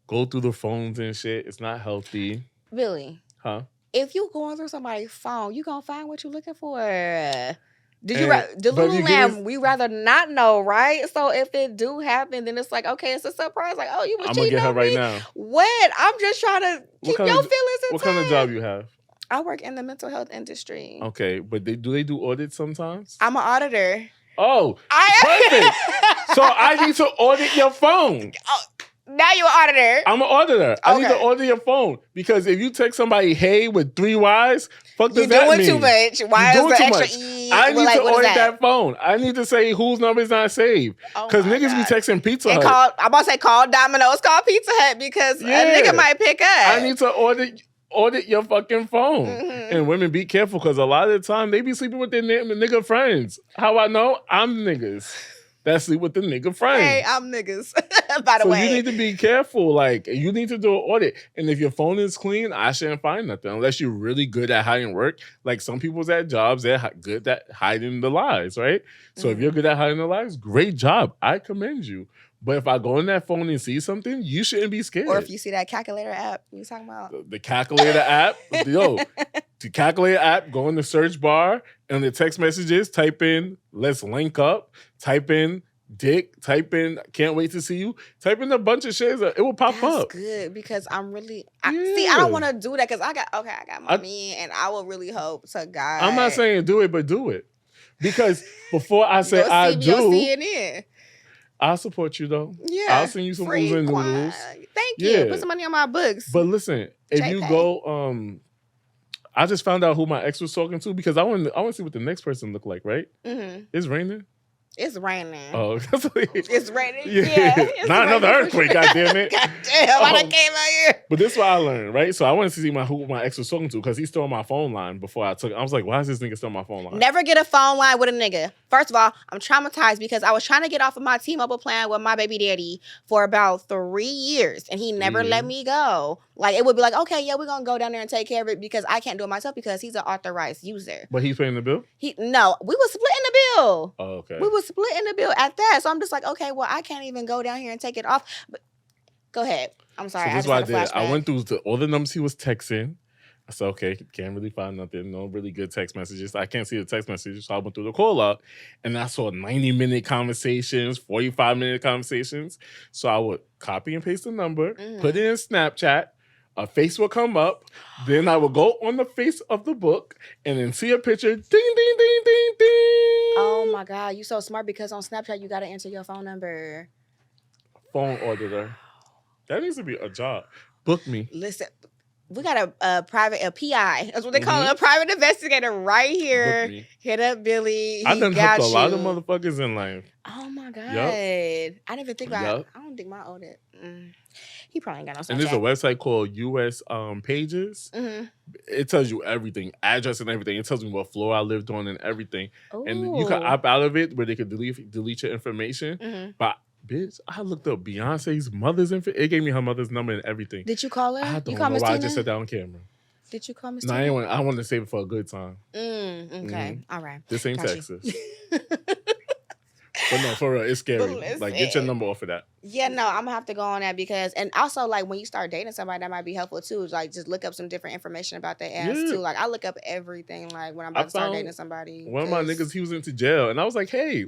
go through the phones and shit. It's not healthy. Really? Huh? If you going through somebody's phone, you gonna find what you're looking for. Lululemon, we rather not know, right? So if it do happen, then it's like, okay, it's a surprise. Like, oh, you was cheating on me? I'm gonna get her right now. What? I'm just trying to keep your feelings intact. What kind of job you have? I work in the mental health industry. Okay, but do they do audits sometimes? I'm an auditor. Oh, perfect. So I need to audit your phone. Now you're an auditor. I'm an auditor. I need to order your phone because if you text somebody "hey" with 3 Y's, fuck does that mean? You're doing too much. Why is the extra E? I need to order that phone. I need to say whose number is not saved because niggas be texting Pizza Hut. I'm about to say call Domino's, call Pizza Hut because a nigga might pick up. I need to audit your fucking phone. And women be careful because a lot of the time they be sleeping with their nigga friends. How I know? I'm niggas that sleep with the nigga friends. Hey, I'm niggas. By the way. So you need to be careful. Like, you need to do an audit. And if your phone is clean, I shouldn't find nothing unless you're really good at hiding work. Like some people's at jobs, they're good at hiding the lies, right? So if you're good at hiding the lies, great job. I commend you. But if I go in that phone and see something, you shouldn't be scared. Or if you see that calculator app you talking about. The calculator app. Yo, the calculator app, go in the search bar and the text messages, type in, let's link up, type in, dick, type in, can't wait to see you, type in a bunch of shit. It will pop up. That's good because I'm really, I don't want to do that because I got money and I will really hope to God. I'm not saying do it, but do it. Because before I say I do, CNN. I'll support you though. Yeah. I'll send you some oodles and noodles. Thank you. Put some money on my books. But listen, if you go, I just found out who my ex was talking to because I want to see what the next person look like, right? Mm-hmm. It's raining. It's raining. Oh, it's raining. Yeah. It's not another earthquake, goddamn it. Goddamn, I done came out here. But this is what I learned, right? So I wanted to see who my ex was talking to because he stole my phone line before I took it. I was like, why is this nigga steal my phone line? Never get a phone line with a nigga. First of all, I'm traumatized because I was trying to get off of my T-Mobile plan with my baby daddy for about 3 years and he never let me go. Like, it would be like, okay, yeah, we're going to go down there and take care of it because I can't do it myself because he's an authorized user. But he's paying the bill? No, we were splitting the bill. Oh, okay. We were splitting the bill at that. So I'm just like, okay, well, I can't even go down here and take it off. But go ahead. I'm sorry. So this is what I did. I went through all the numbers he was texting. I said, okay, can't really find nothing. No really good text messages. I can't see the text messages. So I went through the call out and I saw 90-minute conversations, 45-minute conversations. So I would copy and paste the number, put it in Snapchat. A face will come up. Then I will go on the face of the book and then see a picture. Ding, ding, ding, ding, ding. Oh, my God. You so smart because on Snapchat, you got to enter your phone number. Phone auditor. That needs to be a job. Book me. Listen, we got a PI. That's what they call it, a private investigator right here. Hit up Billy. I done helped a lot of motherfuckers in life. Oh, my God. Yep. I didn't even think about it. I don't think my audit. He probably ain't got no Snapchat. And there's a website called US Pages. Mm-hmm. It tells you everything, address and everything. It tells me what floor I lived on and everything. Ooh. And you can opt out of it where they could delete your information. Mm-hmm. But bitch, I looked up Beyonce's mother's information. It gave me her mother's number and everything. Did you call her? I don't know why I just said that on camera. Did you call Miss Tina? No, I wanted to save it for a good time. Okay. Mm-hmm. All right. This ain't Texas. But no, for real, it's scary. Like, get your number off of that. Yeah, no, I'm gonna have to go on that because, and also, like, when you start dating somebody, that might be helpful too. Like, just look up some different information about their ass too. Like, I look up everything. Like, when I'm about to start dating somebody. One of my niggas, he was into jail, and I was like, hey,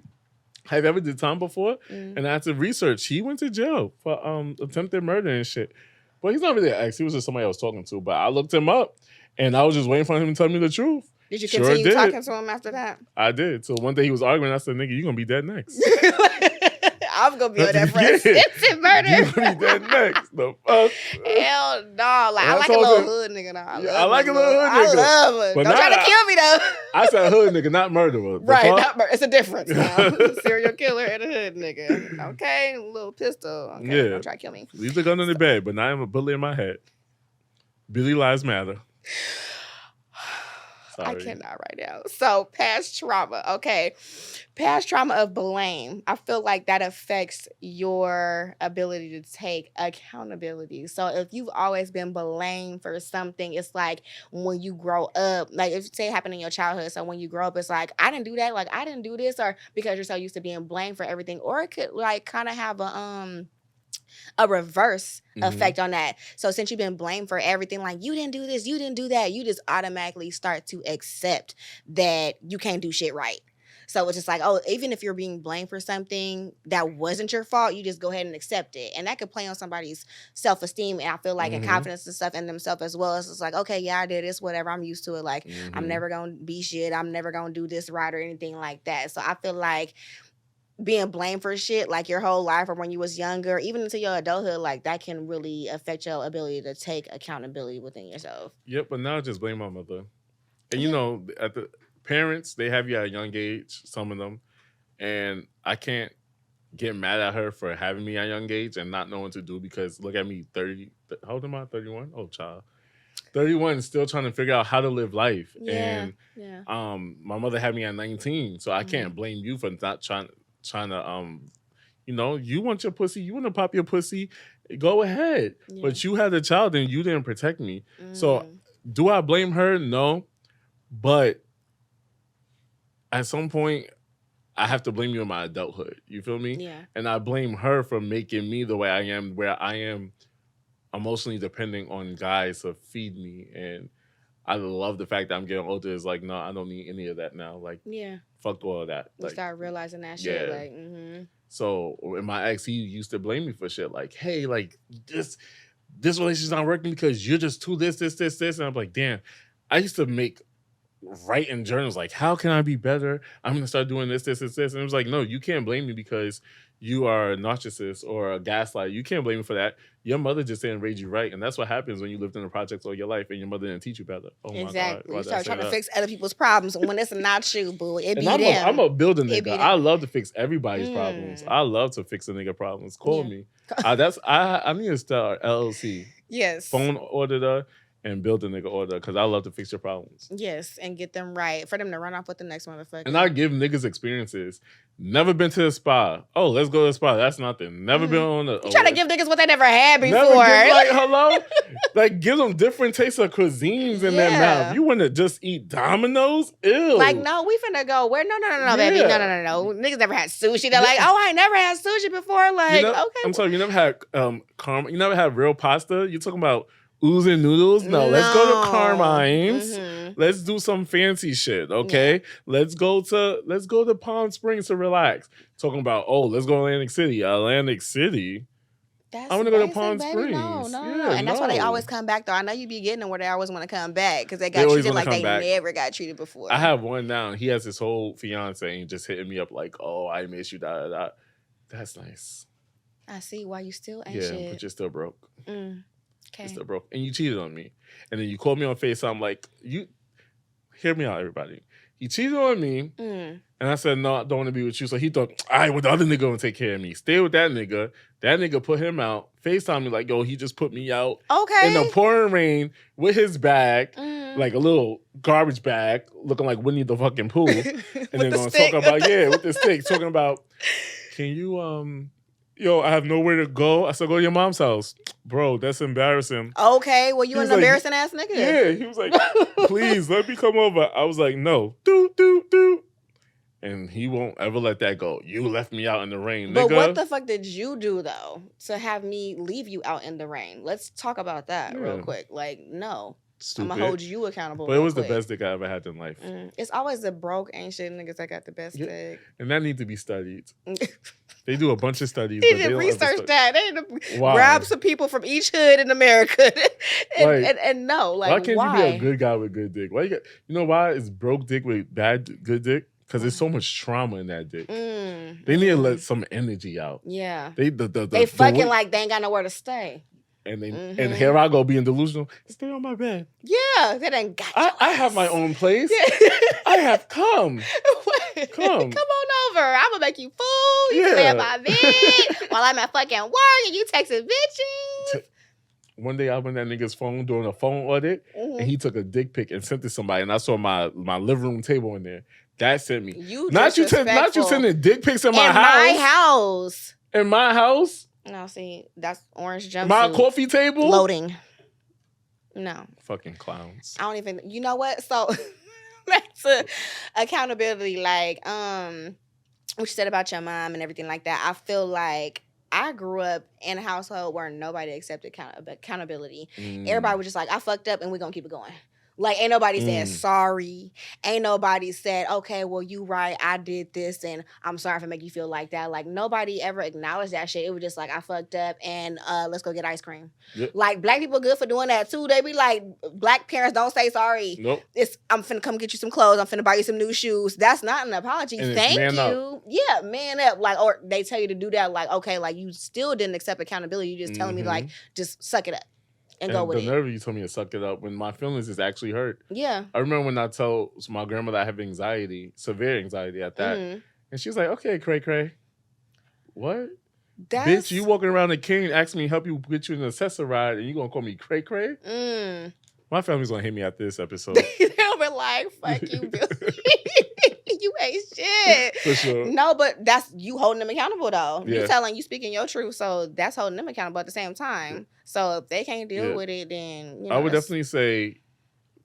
have you ever did time before? And I had to research. He went to jail for attempted murder and shit. But he's not really an ex. He was just somebody I was talking to. But I looked him up, and I was just waiting for him to tell me the truth. Did you continue talking to him after that? I did. So one day he was arguing. I said, nigga, you're going to be dead next. I'm going to be on that for attempted murder. You're going to be dead next. The fuck? Hell no. Like, I like a little hood nigga now. I like a little hood nigga. I love it. Don't try to kill me, though. I said hood nigga, not murderer. Right. Not it's a difference now. Serial killer and a hood nigga. Okay? A little pistol. Okay. Yeah. Don't try to kill me. Leave the gun in the bed, but now I'm a bullet in my head. Billy Lives Matter. Sorry. I cannot right now. So, past trauma. Okay. Past trauma of blame. I feel like that affects your ability to take accountability. So, if you've always been blamed for something, it's like when you grow up, like if say it happened in your childhood, so when you grow up, it's like, I didn't do that, like I didn't do this, or because you're so used to being blamed for everything, or it could like kind of have a reverse effect on that. So since you've been blamed for everything, like you didn't do this, you didn't do that, you just automatically start to accept that you can't do shit right. So it's just like, oh, even if you're being blamed for something that wasn't your fault, you just go ahead and accept it. And that could play on somebody's self-esteem and I feel like and confidence and stuff in themselves as well. It's just like, okay, yeah, I did this, whatever. I'm used to it. Like, I'm never going to be shit. I'm never going to do this right or anything like that. So I feel like being blamed for shit like your whole life or when you was younger, even into your adulthood, like that can really affect your ability to take accountability within yourself. Yep, but now I just blame my mother. And you know, at the parents, they have you at a young age, some of them, and I can't get mad at her for having me at a young age and not knowing what to do because look at me, 30. How old am I? 31? Oh, child. 31, still trying to figure out how to live life. Yeah. And my mother had me at 19, so I can't blame you for not trying to you know, you want your pussy, you want to pop your pussy, go ahead. Yeah. But you had a child and you didn't protect me. So do I blame her? No. But at some point, I have to blame you in my adulthood. You feel me? Yeah. And I blame her for making me the way I am, where I am emotionally depending on guys to feed me. And I love the fact that I'm getting older. It's like, no, I don't need any of that now. Like, fuck all of that. You start realizing that shit. Yeah. Like, So, in my ex, he used to blame me for shit. Like, hey, like, this relationship's not working because you're just too this. And I'm like, damn. I used to write in journals like, how can I be better? I'm gonna start doing this. And it was like, no, you can't blame me because you are a narcissist or a gaslighter. You can't blame me for that. Your mother just didn't raise you right, and that's what happens when you lived in the projects all your life and your mother didn't teach you better. Oh exactly. My God, you start trying to fix other people's problems when it's not you, boo. It be them. I'm a building nigga. I love to fix everybody's problems. I love to fix a nigga problems. Call me. I need to start LLC. Yes. Phone order and build a nigga order because I love to fix your problems. Yes, and get them right for them to run off with the next motherfucker. And I give niggas experiences. Never been to the spa. Oh, let's go to the spa. That's nothing. Never been on the. You try to give niggas what they never had before. Like, hello? Like, give them different tastes of cuisines in their mouth. You want to just eat Domino's? Ew. Like, no, we finna go. Where? No, baby. No. Niggas never had sushi. They're like, oh, I ain't never had sushi before. Like, okay. I'm sorry, you never had caramel. You never had real pasta? You're talking about oozing noodles? No, let's go to Carmine's. Let's do some fancy shit, okay? Yeah. Let's go to Palm Springs to relax. Talking about, let's go to Atlantic City. I want to go to Palm Springs. No. And that's why they always come back, though. I know you be getting them where they always want to come back because they got treated like they never got treated before. I have one now. He has his whole fiance and just hitting me up like, oh, I miss you, da. That's nice. I see why you still ain't shit. Yeah, but you're still broke. Okay. You're still broke. And you cheated on me. And then you called me on FaceTime like, hear me out, everybody. He cheated on me. And I said, no, I don't want to be with you. So he thought, all right, well, the other nigga going to take care of me. Stay with that nigga. That nigga put him out. FaceTime me like, yo, he just put me out in the pouring rain with his bag, like a little garbage bag, looking like Winnie the fucking Pooh. And then going to talk about, with the stick, talking about, can you, yo, I have nowhere to go. I said, go to your mom's house. Bro, that's embarrassing. Okay, well, you an embarrassing ass nigga. Yeah, he was like, please, let me come over. I was like, no. Do. And he won't ever let that go. You left me out in the rain, nigga. But what the fuck did you do, though, to have me leave you out in the rain? Let's talk about that real quick. Like, no. Stupid. I'm going to hold you accountable. But it was the best dick I ever had in life. It's always the broke, ain't shit niggas that got the best dick. And that needs to be studied. They do a bunch of studies. They didn't research that. They need to grab some people from each hood in America and know. Like, why can't you be a good guy with good dick? Why you know why it's broke dick with good dick? Because there's so much trauma in that dick. They need to let some energy out. Yeah. They fucking like they ain't got nowhere to stay. And and here I go being delusional. Stay on my bed. Yeah, they done got I have my own place. I have come. Come on over. I'm gonna make you food. You stay at my bed while I'm at fucking work and you texting bitches. One day I went that nigga's phone doing a phone audit and he took a dick pic and sent it to somebody and I saw my living room table in there. That sent me. Not you sending dick pics in my house. In my house? No, see, that's orange jumpsuit. My coffee table? Loading. No. Fucking clowns. I don't even, you know what? So, back to accountability, like, what you said about your mom and everything like that. I feel like I grew up in a household where nobody accepted accountability. Everybody was just like, I fucked up and we're going to keep it going. Like, ain't nobody said sorry. Ain't nobody said, okay, well, you right. I did this and I'm sorry if I make you feel like that. Like, nobody ever acknowledged that shit. It was just like, I fucked up and let's go get ice cream. Yep. Like, black people good for doing that too. They be like, black parents don't say sorry. Nope. I'm finna come get you some clothes. I'm finna buy you some new shoes. That's not an apology. And Thank you. Up. Yeah, man up. Like, or they tell you to do that. Like, okay, like you still didn't accept accountability. You just telling me like, just suck it up. And go with the nerve you told me to suck it up when my feelings is actually hurt. Yeah. I remember when I told my grandmother I have anxiety, severe anxiety at that. And she's like, okay, cray cray. What? Bitch, you walking around the king asking me to help you get you an accessoride and you gonna call me cray cray? My family's gonna hate me after this episode. They'll be like, fuck you, Billy. You ain't shit. For sure. No, but that's you holding them accountable though. Yeah. You speaking your truth, so that's holding them accountable at the same time. Yeah. So if they can't deal with it, then I would definitely say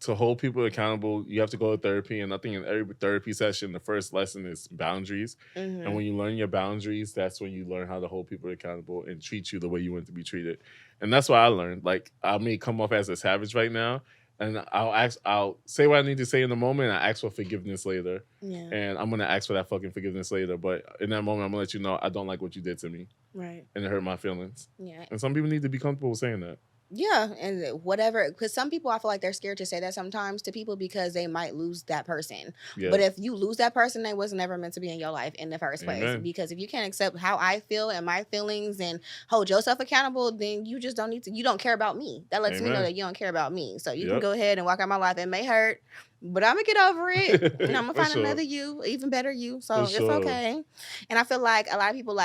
to hold people accountable, you have to go to therapy. And I think in every therapy session, the first lesson is boundaries. And when you learn your boundaries, that's when you learn how to hold people accountable and treat you the way you want to be treated. And that's what I learned. Like, I may come off as a savage right now, and I'll say what I need to say in the moment, and I ask for forgiveness later. Yeah. And I'm going to ask for that fucking forgiveness later. But in that moment, I'm going to let you know I don't like what you did to me. Right. And it hurt my feelings. Yeah. And some people need to be comfortable with saying that. Yeah, and whatever, because some people, I feel like they're scared to say that sometimes to people because they might lose that person. Yeah. But if you lose that person, they was never meant to be in your life in the first place. Amen. Because if you can't accept how I feel and my feelings and hold yourself accountable, then you just don't need to. You don't care about me. That lets me know that you don't care about me. So you can go ahead and walk out my life. It may hurt, but I'm gonna get over it, and I'm gonna find another you, even better you. So it's okay. And I feel like a lot of people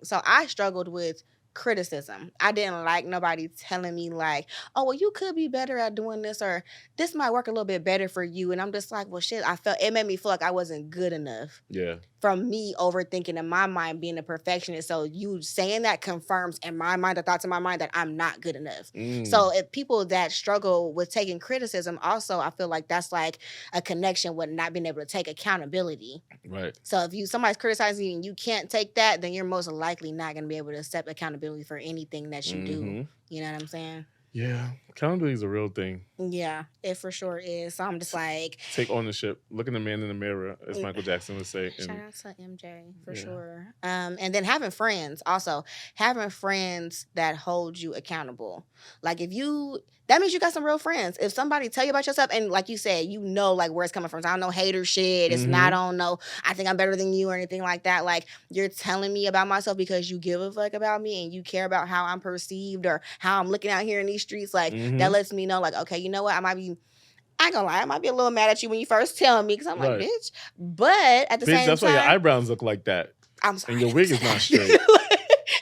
so I struggled with criticism. I didn't like nobody telling me like, oh, well, you could be better at doing this, or this might work a little bit better for you. And I'm just like, well, shit, it made me feel like I wasn't good enough. Yeah. From me overthinking in my mind, being a perfectionist. So you saying that confirms in my mind, the thoughts in my mind that I'm not good enough. So if people that struggle with taking criticism, also, I feel like that's like a connection with not being able to take accountability. Right. So if somebody's criticizing you and you can't take that, then you're most likely not going to be able to accept accountability for anything that you do. You know what I'm saying? Yeah. Accountability is a real thing. Yeah, it for sure is. So I'm just like... Take ownership. Look at the man in the mirror, as Michael Jackson would say. Shout out to MJ, for sure. And then having friends, also. Having friends that hold you accountable. Like, that means you got some real friends. If somebody tell you about yourself, and like you said, you know like where it's coming from. So I don't know hater shit. It's not on no, I think I'm better than you or anything like that. Like, you're telling me about myself because you give a fuck about me and you care about how I'm perceived or how I'm looking out here in these streets. Like, that lets me know, like, okay, you know what? I ain't gonna lie, I might be a little mad at you when you first tell me, because I'm like, bitch. But at the same time, that's why your eyebrows look like that. I'm sorry. And your wig is not straight.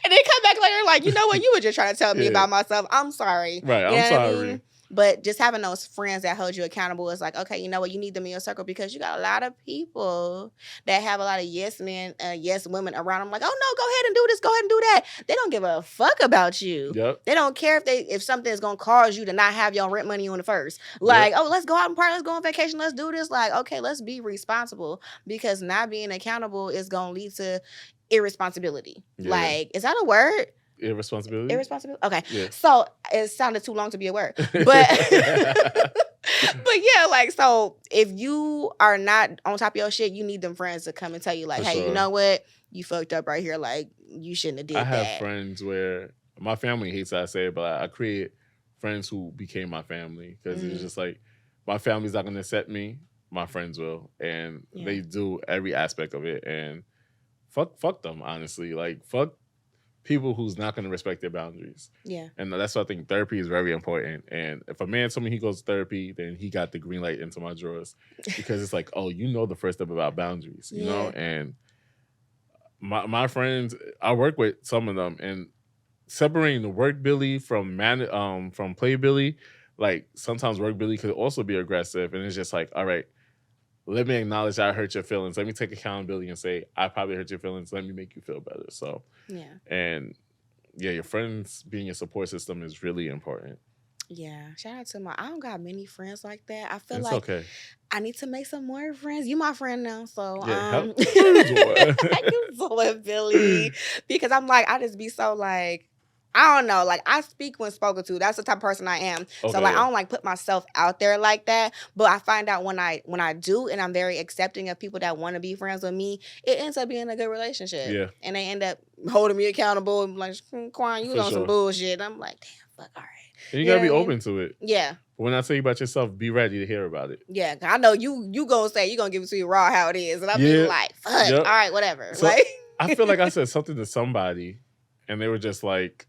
And then come back later like, you know what? You were just trying to tell me about myself. I'm sorry. Right, I'm sorry. I mean? But just having those friends that hold you accountable is like, okay, you know what? You need them in your circle because you got a lot of people that have a lot of yes men, yes women around them. Like, oh no, go ahead and do this, go ahead and do that. They don't give a fuck about you. Yep. They don't care if something is gonna cause you to not have your rent money on the first. Like, oh, let's go out and party, let's go on vacation, let's do this. Like, okay, let's be responsible, because not being accountable is gonna lead to irresponsibility. Like, is that a word? Irresponsibility? Okay. Yeah. So it sounded too long to be a word. But but yeah, like, so if you are not on top of your shit, you need them friends to come and tell you like, hey, you know what? You fucked up right here. Like, you shouldn't have did that. I have friends where my family hates that I say it, but I create friends who became my family, because it's just like, my family's not going to accept me. My friends will. And they do every aspect of it. And fuck them, honestly. Like, fuck people who's not going to respect their boundaries. Yeah. And that's why I think therapy is very important. And if a man told me he goes to therapy, then he got the green light into my drawers, because it's like, oh, you know the first step about boundaries, you know? And my friends, I work with some of them, and separating the work Billy from play Billy, like, sometimes work Billy could also be aggressive. And it's just like, all right, let me acknowledge I hurt your feelings. Let me take accountability and say, I probably hurt your feelings. Let me make you feel better. So, and your friends being your support system is really important. Yeah. Shout out to I don't got many friends like that. I feel it's like okay. I need to make some more friends. You my friend now, so help. I can Billy, because I'm like, I just be so like, I don't know. Like, I speak when spoken to. That's the type of person I am. Okay, so, like, I don't like put myself out there like that. But I find out when I do, and I'm very accepting of people that want to be friends with me, it ends up being a good relationship. Yeah. And they end up holding me accountable and like, Quan, you on some bullshit. And I'm like, damn, fuck, all right. And you gotta be open to it. Yeah. When I tell you about yourself, be ready to hear about it. Yeah, I know you gonna say you gonna give it to you raw how it is, and I'll be like, fuck, all right, whatever. So, like, I feel like I said something to somebody, and they were just like,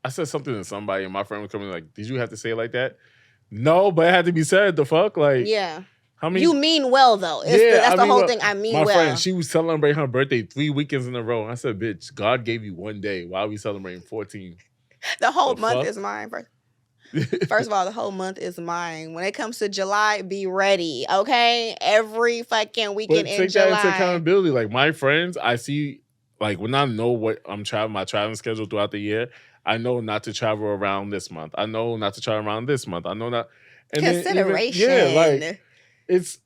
I said something to somebody, and my friend was coming like, "Did you have to say it like that?" No, but it had to be said. The fuck, like, yeah. How many? You mean well though. That's the whole thing. I mean well. My friend, she was celebrating her birthday 3 weekends in a row. I said, "Bitch, God gave you one day. Why are we celebrating 14?" The whole month is mine. First of all, the whole month is mine. When it comes to July, be ready, okay? Every fucking weekend in July. Take that into accountability. Like my friends, I see, like when I know what I'm traveling, my traveling schedule throughout the year, I know not to travel around this month. I know not to travel around this month. I know not. And consideration. Like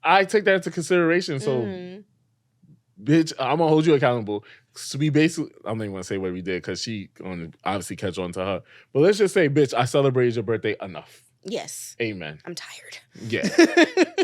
I take that into consideration. So, bitch, I'm gonna hold you accountable. So we basically, I'm not even gonna say what we did because she gonna obviously catch on to her. But let's just say, bitch, I celebrated your birthday enough. Yes. Amen. I'm tired. Yeah.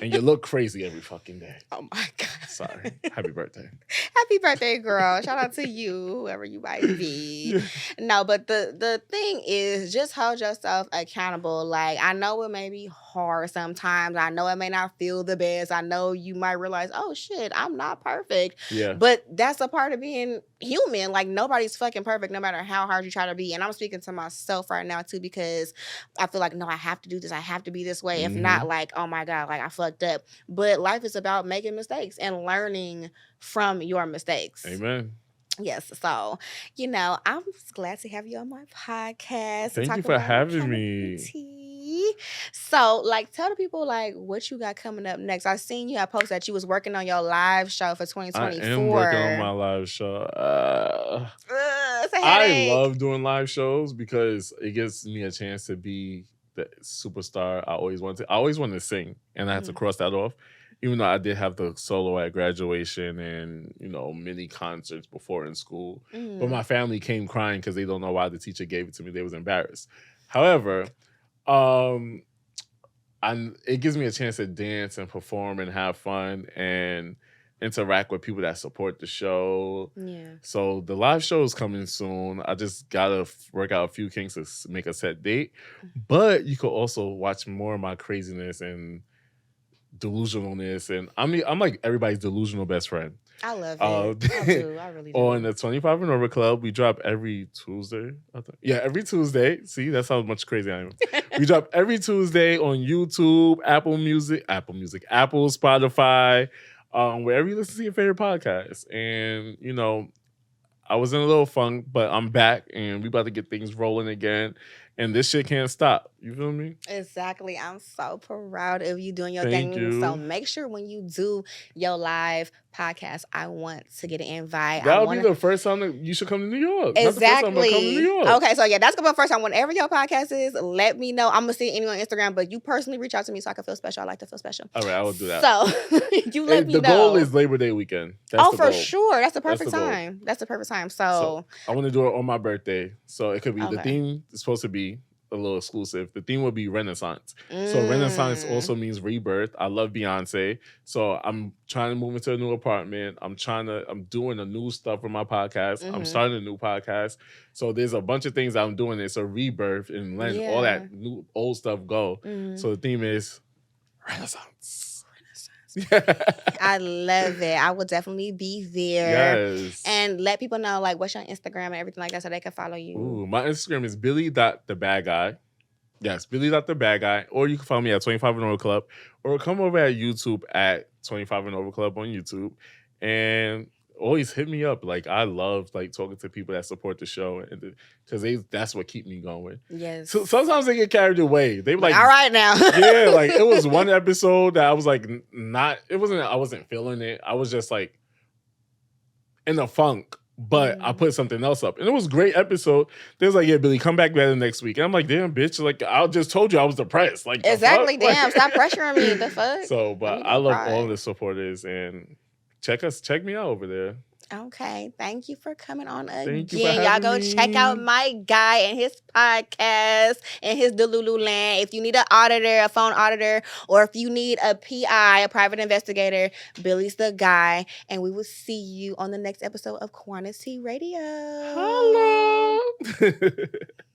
And you look crazy every fucking day. Oh my God. Sorry. Happy birthday. Happy birthday, girl. Shout out to you, whoever you might be. No, but the thing is just hold yourself accountable. Like, I know it may be hard sometimes. I know it may not feel the best. I know you might realize, oh shit, I'm not perfect. Yeah. But that's a part of being human. Like, nobody's fucking perfect no matter how hard you try to be. And I'm speaking to myself right now too, because I feel like, no, I have to do this. I have to be this way. If not, like, oh my God, like I fucked up. But life is about making mistakes and learning from your mistakes. Amen. Yes. So, I'm just glad to have you on my podcast. Thank you for having me. So, like, tell the people, like, what you got coming up next. I seen you had posted that you was working on your live show for 2024. I am working on my live show. I love doing live shows because it gives me a chance to be the superstar I always wanted. I always wanted to sing, and I had to cross that off. Even though I did have the solo at graduation and, mini concerts before in school. But my family came crying because they don't know why the teacher gave it to me. They was embarrassed. However, it gives me a chance to dance and perform and have fun and interact with people that support the show. Yeah. So the live show is coming soon. I just got to work out a few kinks to make a set date. But you could also watch more of my craziness and delusionalness, and I'm like everybody's delusional best friend. I love it. I do. I really do. On the 25 and Over Club, we drop every Tuesday. Every Tuesday. See, that's how much crazy I am. We drop every Tuesday on YouTube, Apple, Spotify, wherever you listen to your favorite podcast. And I was in a little funk, but I'm back, and we about to get things rolling again. And this shit can't stop. You feel me? Exactly. I'm so proud of you doing your Thank thing. you. So make sure when you do your live podcast, I want to get an invite. That'll be the first time that you should come to New York. Exactly. That's the first time I'm coming to New York. Okay, so that's gonna be the first time. Whenever your podcast is, let me know. I'm gonna see it on Instagram, but you personally reach out to me so I can feel special. I like to feel special. All right, I will do that. So you let me know. The goal is Labor Day weekend. That's for sure. That's the perfect time. That's the perfect time. So I want to do it on my birthday. So it could be the theme is supposed to be a little exclusive. The theme would be Renaissance. So Renaissance also means rebirth. I love Beyonce. So I'm trying to move into a new apartment. I'm doing a new stuff for my podcast. I'm starting a new podcast. So there's a bunch of things I'm doing. It's a rebirth and letting all that new old stuff go. So the theme is Renaissance. I love it. I will definitely be there. Yes. And let people know, like, what's your Instagram and everything like that so they can follow you. Ooh, my Instagram is Billy.TheBadGuy. Yes, Billy.TheBadGuy. Or you can follow me at 25 and Over Club. Or come over at YouTube at 25 and Over Club on YouTube. And always hit me up. Like, I love talking to people that support the show because that's what keep me going. Yes. So sometimes they get carried away. They were like, all right now. Yeah, like it was one episode that I was like, I wasn't feeling it. I was just like in a funk. But I put something else up. And it was a great episode. They was like, yeah, Billy, come back better next week. And I'm like, damn, bitch. Like, I just told you I was depressed. Like, exactly. Damn, stop pressuring me. The fuck? So, but I love all the supporters. And check me out over there. Okay, thank you for coming on Thank you for again. Y'all having go me. check out my guy and his podcast and his Delulu Land. If you need an auditor, a phone auditor, or if you need a PI, a private investigator, Billy's the guy. And we will see you on the next episode of Quantity Radio. Hello.